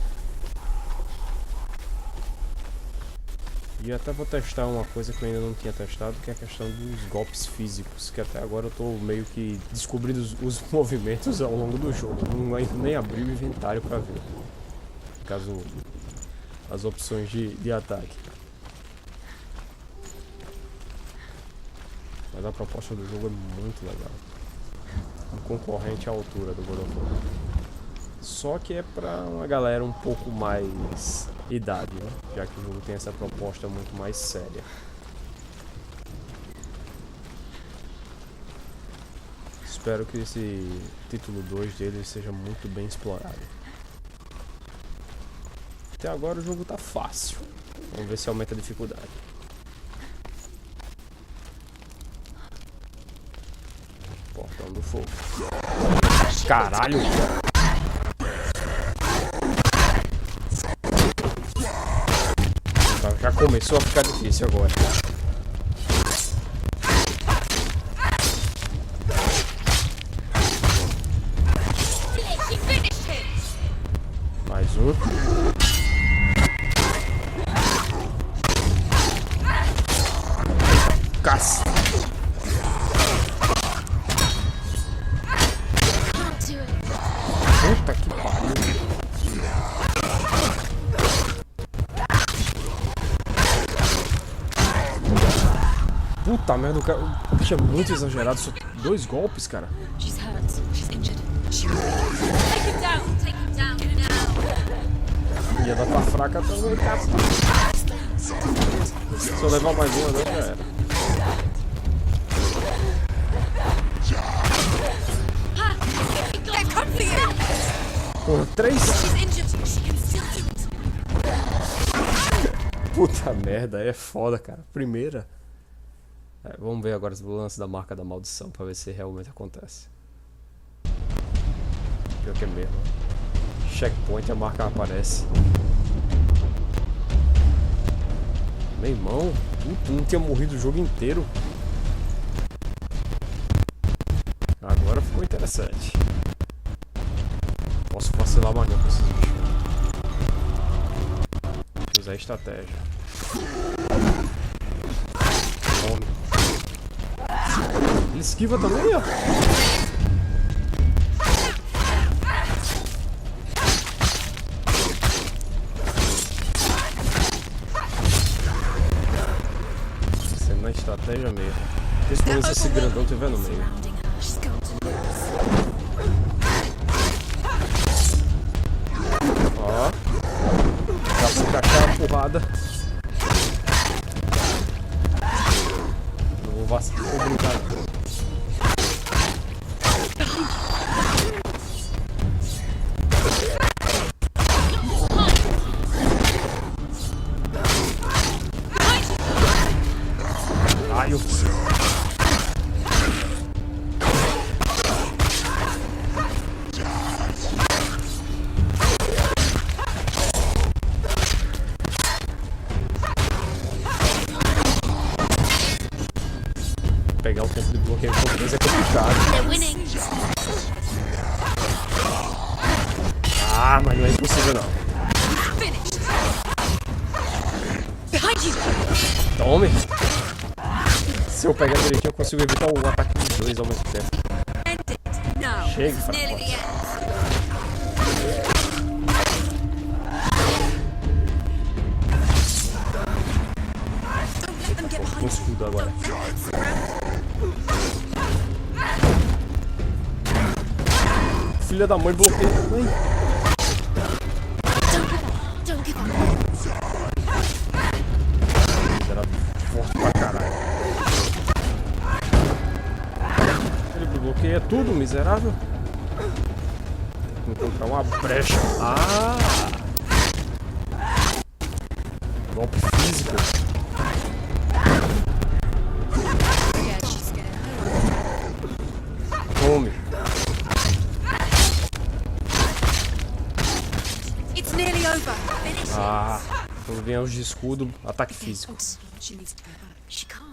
E até vou testar uma coisa que eu ainda não tinha testado, que é a questão dos golpes físicos, que até agora eu tô meio que descobrindo os movimentos ao longo do jogo. Não nem abri o inventário pra ver. No caso, as opções de ataque. Mas a proposta do jogo é muito legal. Um concorrente à altura do God of War. Só que é pra uma galera um pouco mais idade, né? Já que o jogo tem essa proposta muito mais séria. Espero que esse título 2 dele seja muito bem explorado. Até agora o jogo tá fácil. Vamos ver se aumenta a dificuldade. Portão do fogo. Caralho! Já começou a ficar difícil agora. Mais um. Caça. Puta que pariu. Puta merda, o bicho é muito exagerado. Só 2 golpes, cara. She's hurt. She's injured. She will take him down. Take him down now. E ela tá fraca também, cara. Se eu levar mais uma, não, já era. They're coming for you. Porra, 3? She's injured. She can still do it. Puta merda, é foda, cara. Primeira. Vamos ver agora o lance da marca da maldição, pra ver se realmente acontece. Pior que é mesmo. Checkpoint, a marca aparece. Meu irmão, não tinha morrido o jogo inteiro. Agora ficou interessante. Posso vacilar mais não com esses bichos. Deixa eu usar a estratégia. Tome. Ele esquiva também, ó. Sendo na estratégia mesmo. Principalmente se esse grandão estiver no meio. Ó. Dá pra encaixar a porrada. Não vou vacilar, vou brincar não. Ai, eu... Pegar o tempo de bloqueio com é complicado. Ah, mas não é impossível não. Tome! Se eu pegar direitinho eu consigo evitar o ataque dos 2 ao mesmo tempo. Chega, fracote. Com escudo agora. Filha da mãe bloqueia. Mãe. Era forte pra caralho. Desbloqueia tudo, miserável. Vou encontrar uma brecha. Ah! Golpe físico. Tome. It's nearly over. Ah, quando vem os de escudo, ataque físico. She needs to go back. She can't.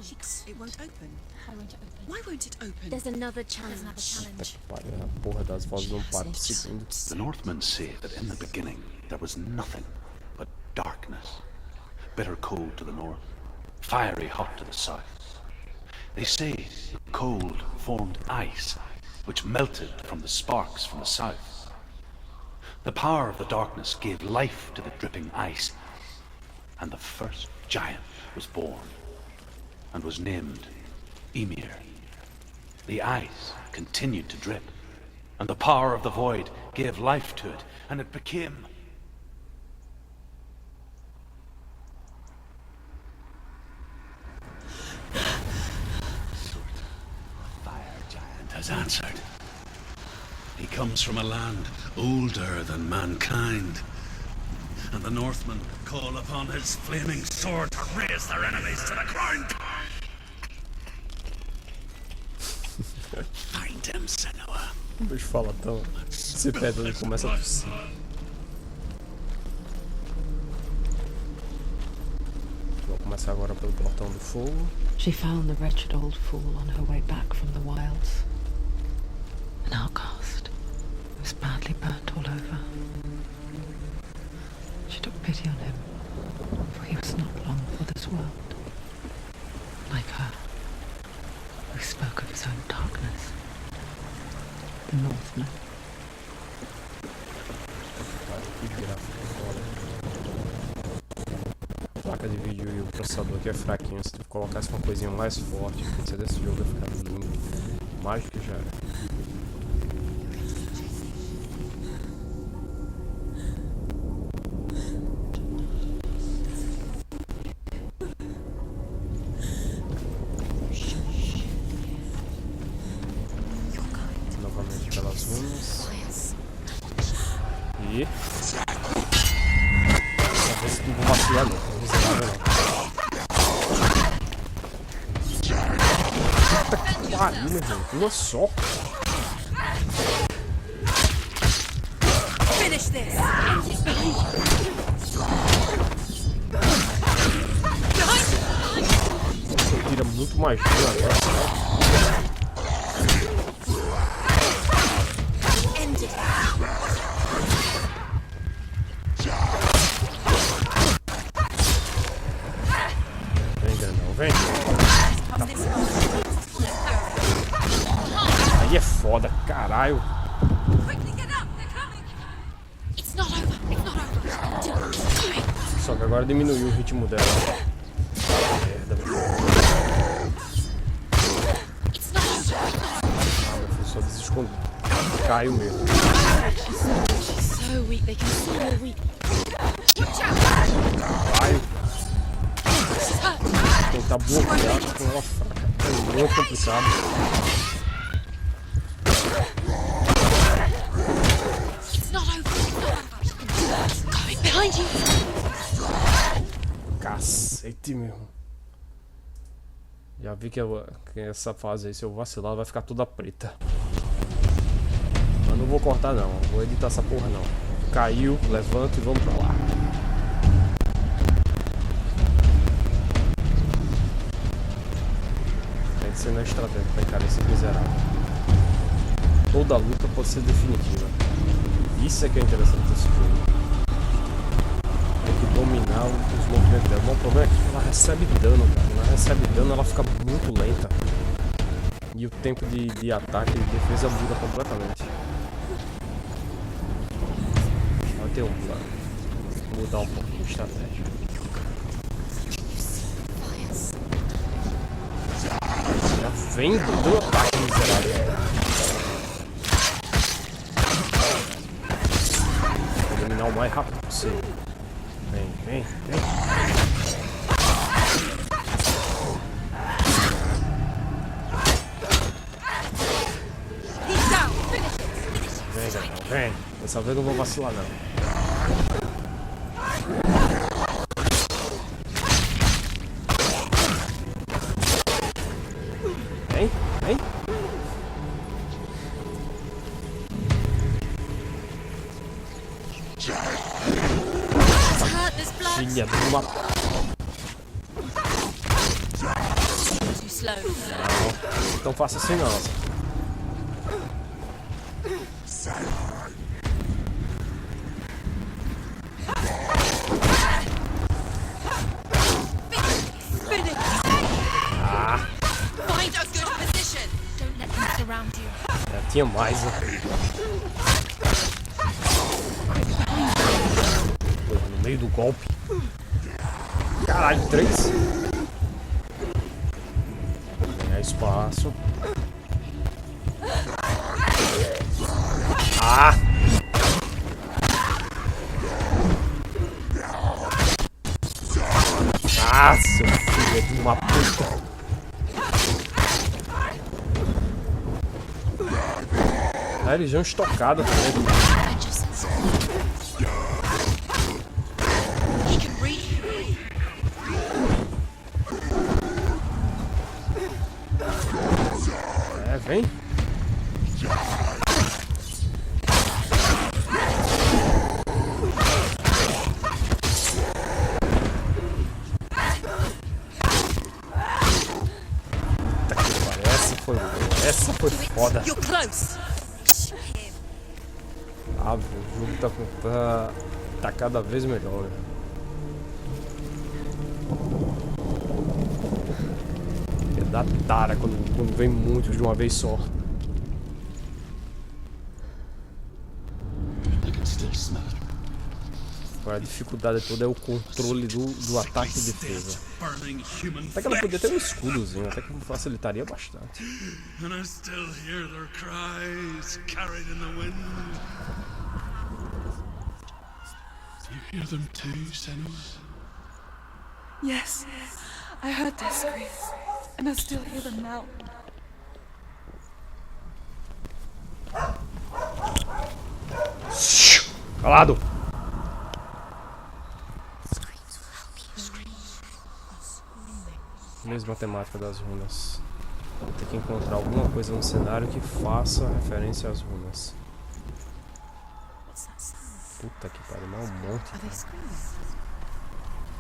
It won't open. How won't it open? Why won't it open? There's another challenge. Puta que pariu, a porra das vozes não param por segundo. The Northmen say that in the beginning there was nothing but darkness. Bitter cold to the north, fiery hot to the south. They say the cold formed ice, which melted from the sparks from the south. The power of the darkness gave life to the dripping ice, and the first giant was born, and was named Ymir. The ice continued to drip, and the power of the void gave life to it, and it became... Fire giant has answered. He comes from a land older than mankind, and the Northmen call upon his flaming sword to raise their enemies to the ground. Find him, Senua. O bicho fala tão. Se pede, ele começa a tossir. Vou começar agora pelo portão do fogo. She found the wretched old fool on her way back from the wilds. An outcast. He was badly burnt all over. She took pity on him, for he was not long for this world. Like her, who spoke of his own darkness. The Northman. Que gráfico foda. A placa de vídeo e o processador aqui é fraquinho. Se tu colocasse uma coisinha mais forte, a pizza desse jogo ia ficar lindo. Mágico já era. Novamente pelas runas. E... Dessa vez não vou vacilar não, não miserável não. Puta que pariu, meu irmão. Uma só. Finish this. Você tira muito mais dano agora. End it. Vem, grandão, vem. Aí é foda, caralho. Quickly get up. They're coming. It's not over. It's not over. Só que agora diminuiu o ritmo dela. Merda, velho. It's not over. Ah, meu filho, só desescondido. Caiu mesmo. She's so weak, they can see her weak. Caralho. Tentar bloquear com ela fraca. É muito complicado. It's not over. It's not over. Going behind you. Cacete mesmo. Já vi que essa fase aí, se eu vacilar, vai ficar toda preta. Mas não vou cortar não, vou editar essa porra não. Caiu, levanto e vamos pra lá. Tem que ser na estratégia pra encarar esse miserável. Toda luta pode ser definitiva. Isso é que é interessante desse jogo. Tem que dominar os movimentos dela. Bom, o problema é que ela recebe dano, cara. Ela recebe dano, ela fica muito lenta. E o tempo de ataque e de defesa muda completamente. Ela tem um plano. Mudar um pouquinho de estratégia. Já vem do ataque miserável. Vou dominar o mais rápido possível. Vem, vem, vem. Vem, dessa vez eu não vou vacilar não. Vem, vem. Filha de uma... Não, tão fácil assim não. Find a good position. Don't let them surround you. Já tinha mais, né? No meio do golpe. Caralho, 3. Ganhar espaço. Ah! Ah, seu filho de uma puta. Ah, eles já estocada também. É, vem. Essa foi foda. You're close. Ah, o jogo tá cada vez melhor. Né? É da tara quando vem muitos de uma vez só. Agora a dificuldade toda é o controle do ataque e defesa. Até que ela podia ter um escudozinho, até que facilitaria bastante. And I still hear their cries carried in the wind. Do you hear them too, Senua? Yes, I heard their screams, and I still hear them now. Calado! Mesma temática das runas. Vou ter que encontrar alguma coisa no cenário que faça referência às runas. Puta que pariu, mas é um monte.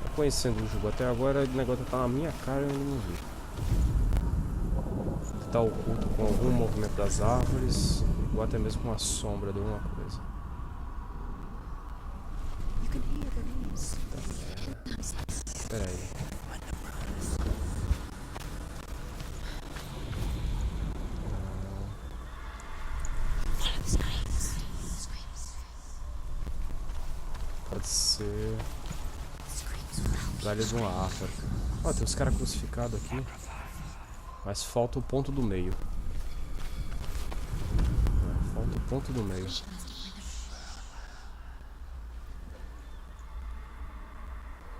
Tô conhecendo o jogo até agora, o negócio tá na minha cara e eu não vi. Tá oculto com algum movimento das árvores, ou até mesmo com a sombra de alguma coisa. Espera aí. Pode ser... galho de uma árvore. Ó, tem os caras crucificados aqui. Mas falta o ponto do meio. Falta o ponto do meio.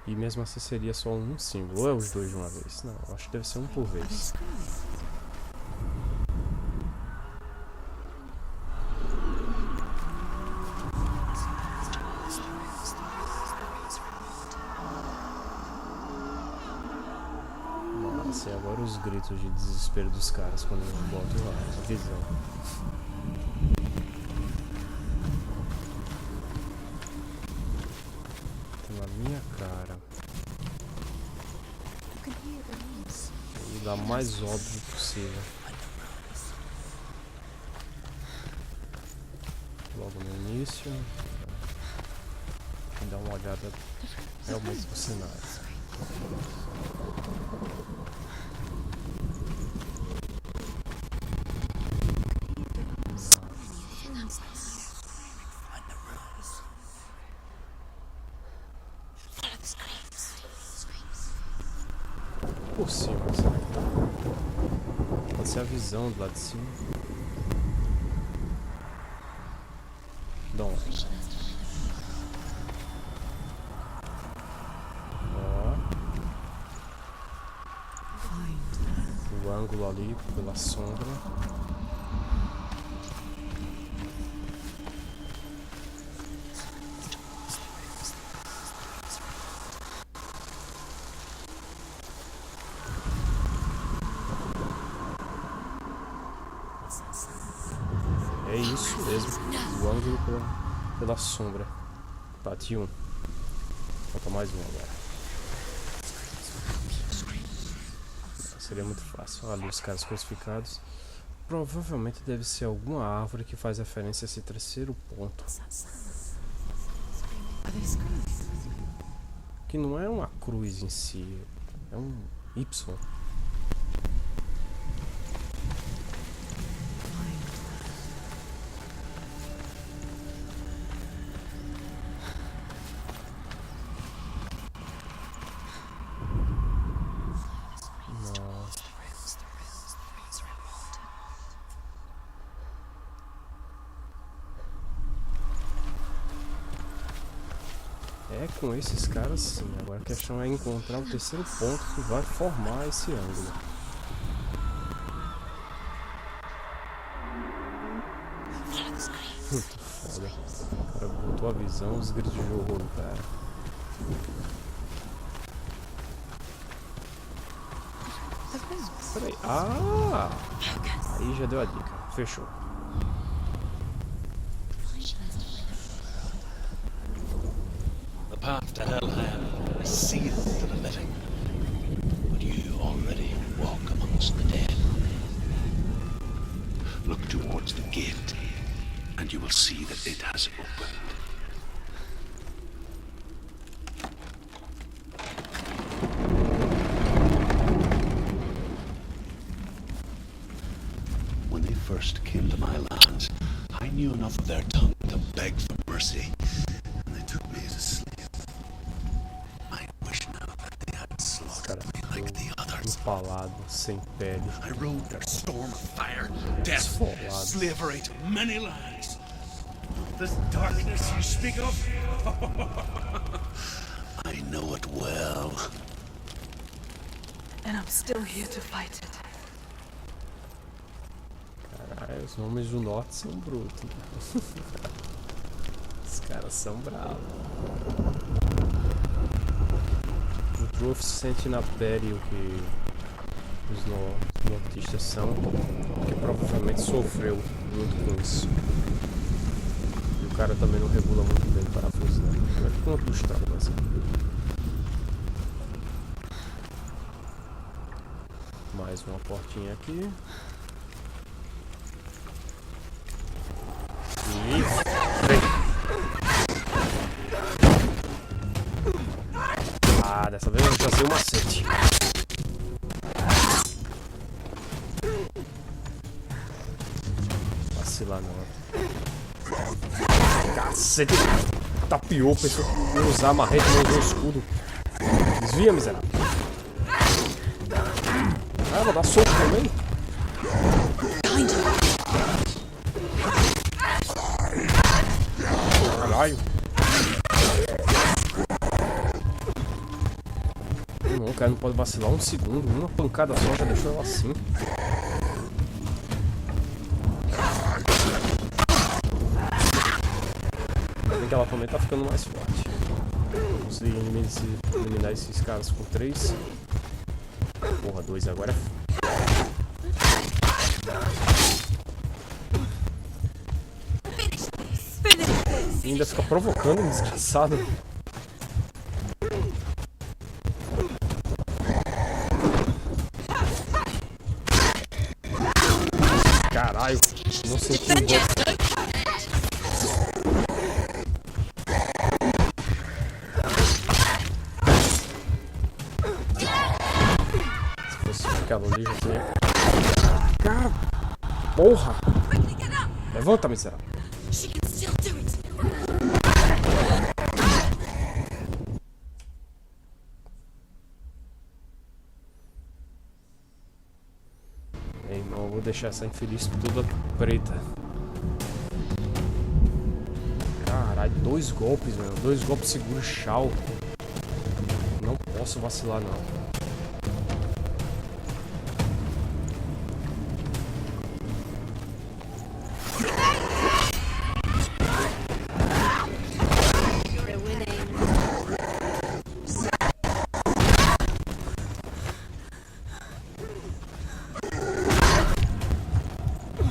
E mesmo assim seria só um símbolo. Ou é os dois de uma vez? Não, acho que deve ser um por vez. Nossa, e agora os gritos de desespero dos caras quando eu boto a visão. Na minha cara. E da mais óbvio possível. Logo no início. E dar uma olhada realmente no cenário. Por cima, será que tá? Pode ser a visão do lado de cima. Ó. O ângulo ali pela sombra. É isso mesmo. O ângulo pela sombra. Bati um. Falta mais um agora. Seria muito fácil. Olha os caras crucificados. Provavelmente deve ser alguma árvore que faz referência a esse terceiro ponto. Que não é uma cruz em si. É um Y. É com esses caras sim. Agora a questão é encontrar o terceiro ponto que vai formar esse ângulo. Muito foda. O cara botou a visão, os gritos de horror do cara. Peraí. Ah! Aí já deu a dica. Fechou. The path to Hellham is sealed to the living, but you already walk amongst the dead. Look towards the gate, and you will see that it has opened. When they first came to my lands, I knew enough of their tongue to beg for mercy, and they took me as a slave. I wish now that they had slaughtered me like the others. Empalado, sem pele. I rode their storm of fire, death, slavery to many lands. This darkness you speak of? I know it well. And I'm still here to fight it. Caralho, os homens do norte são brutos. Os caras são bravos. O Truth sente na pele o que os nortistas são, que provavelmente sofreu muito com isso. E o cara também não regula muito bem o parafuso, né? É quanto dos traumas. Mais uma portinha aqui. E vem. Ah, dessa vez eu já sei o macete. Vacilar não. Cacete. Tapiou, pensou que ia usar a marreta, não usou o escudo. Desvia, miserável. Ah, vou dar soco também. Caralho. Não, o cara não pode vacilar um segundo. Uma pancada só já deixou ela assim. Ainda que ela também tá ficando mais forte. Consegui eliminar esses caras com 3. Porra, 2 agora é. E ainda fica provocando, desgraçado. Caralho, não senti o golpe. Se fosse aquela ali, já tinha. Cara, porra! Levanta, miserável. Não vou deixar essa infeliz toda preta. Caralho, 2 golpes, mano. 2 golpes seguro, chau. Não posso vacilar, não.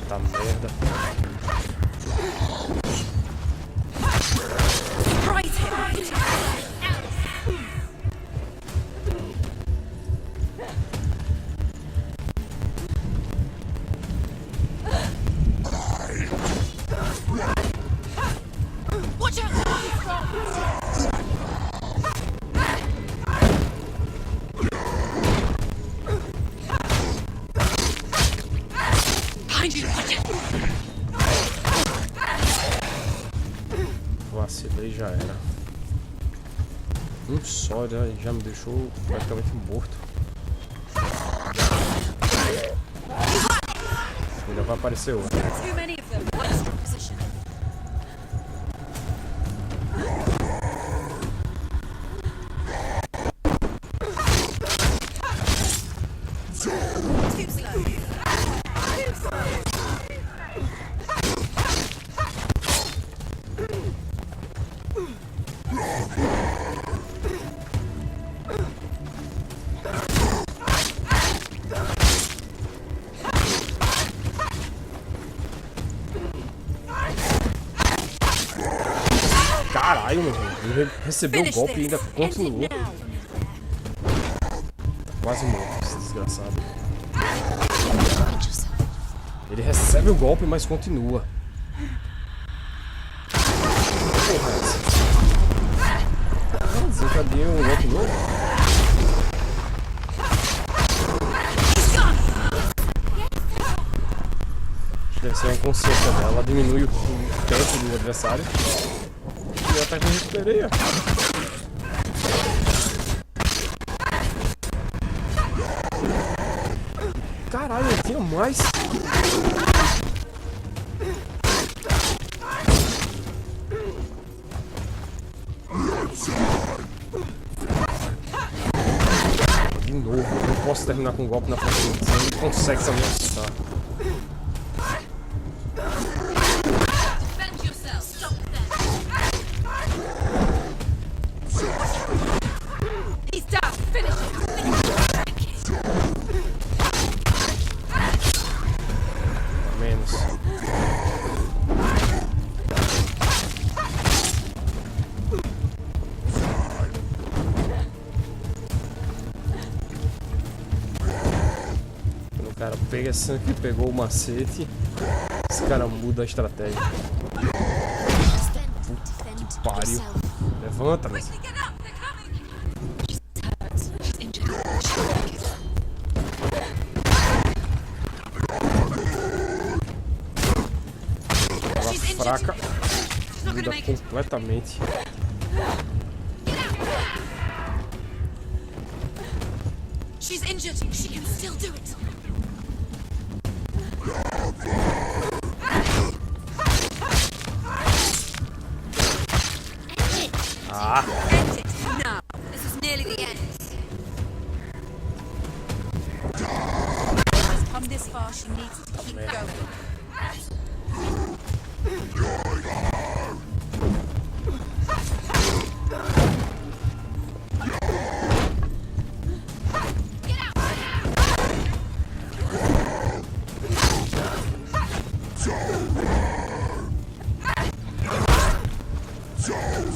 Tá Tá merda. Vacilei, já era. Um só já me deixou praticamente morto. Ainda vai aparecer outro. Caralho, meu irmão. Ele recebeu o golpe e ainda continuou. Tá quase morto, esse desgraçado. Ele recebe o golpe, mas continua. Porra, é essa? Desencadeia um golpe novo. Deve ser a inconsciência dela. Ela diminui o tempo do adversário. E até que eu recuperei, ó. Caralho, eu tinha mais. De novo, eu não posso terminar com um golpe na frente. Você não consegue se ameaçar. O cara pega sangue, pegou o macete. Esse cara muda a estratégia. Que pariu. Levanta, mas... Ela fraca. Muda completamente. She's injured. She can still do it. Ah. End it. No. This is nearly the end. She's come this far. She needs to keep going.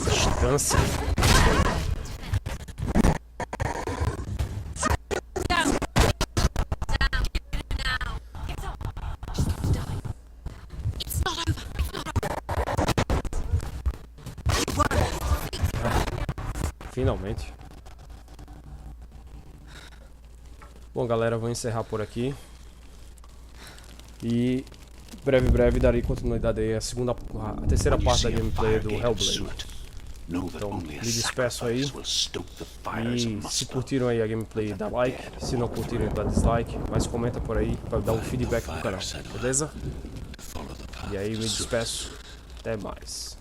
Distância. Finalmente. Bom, galera, vou encerrar por aqui. E breve darei continuidade aí a terceira parte da gameplay do Hellblade. Então, me despeço aí. E se curtiram aí a gameplay, dá like. Se não curtiram, dá dislike. Mas comenta por aí para dar um feedback pro canal, beleza? E aí, me despeço. Até mais.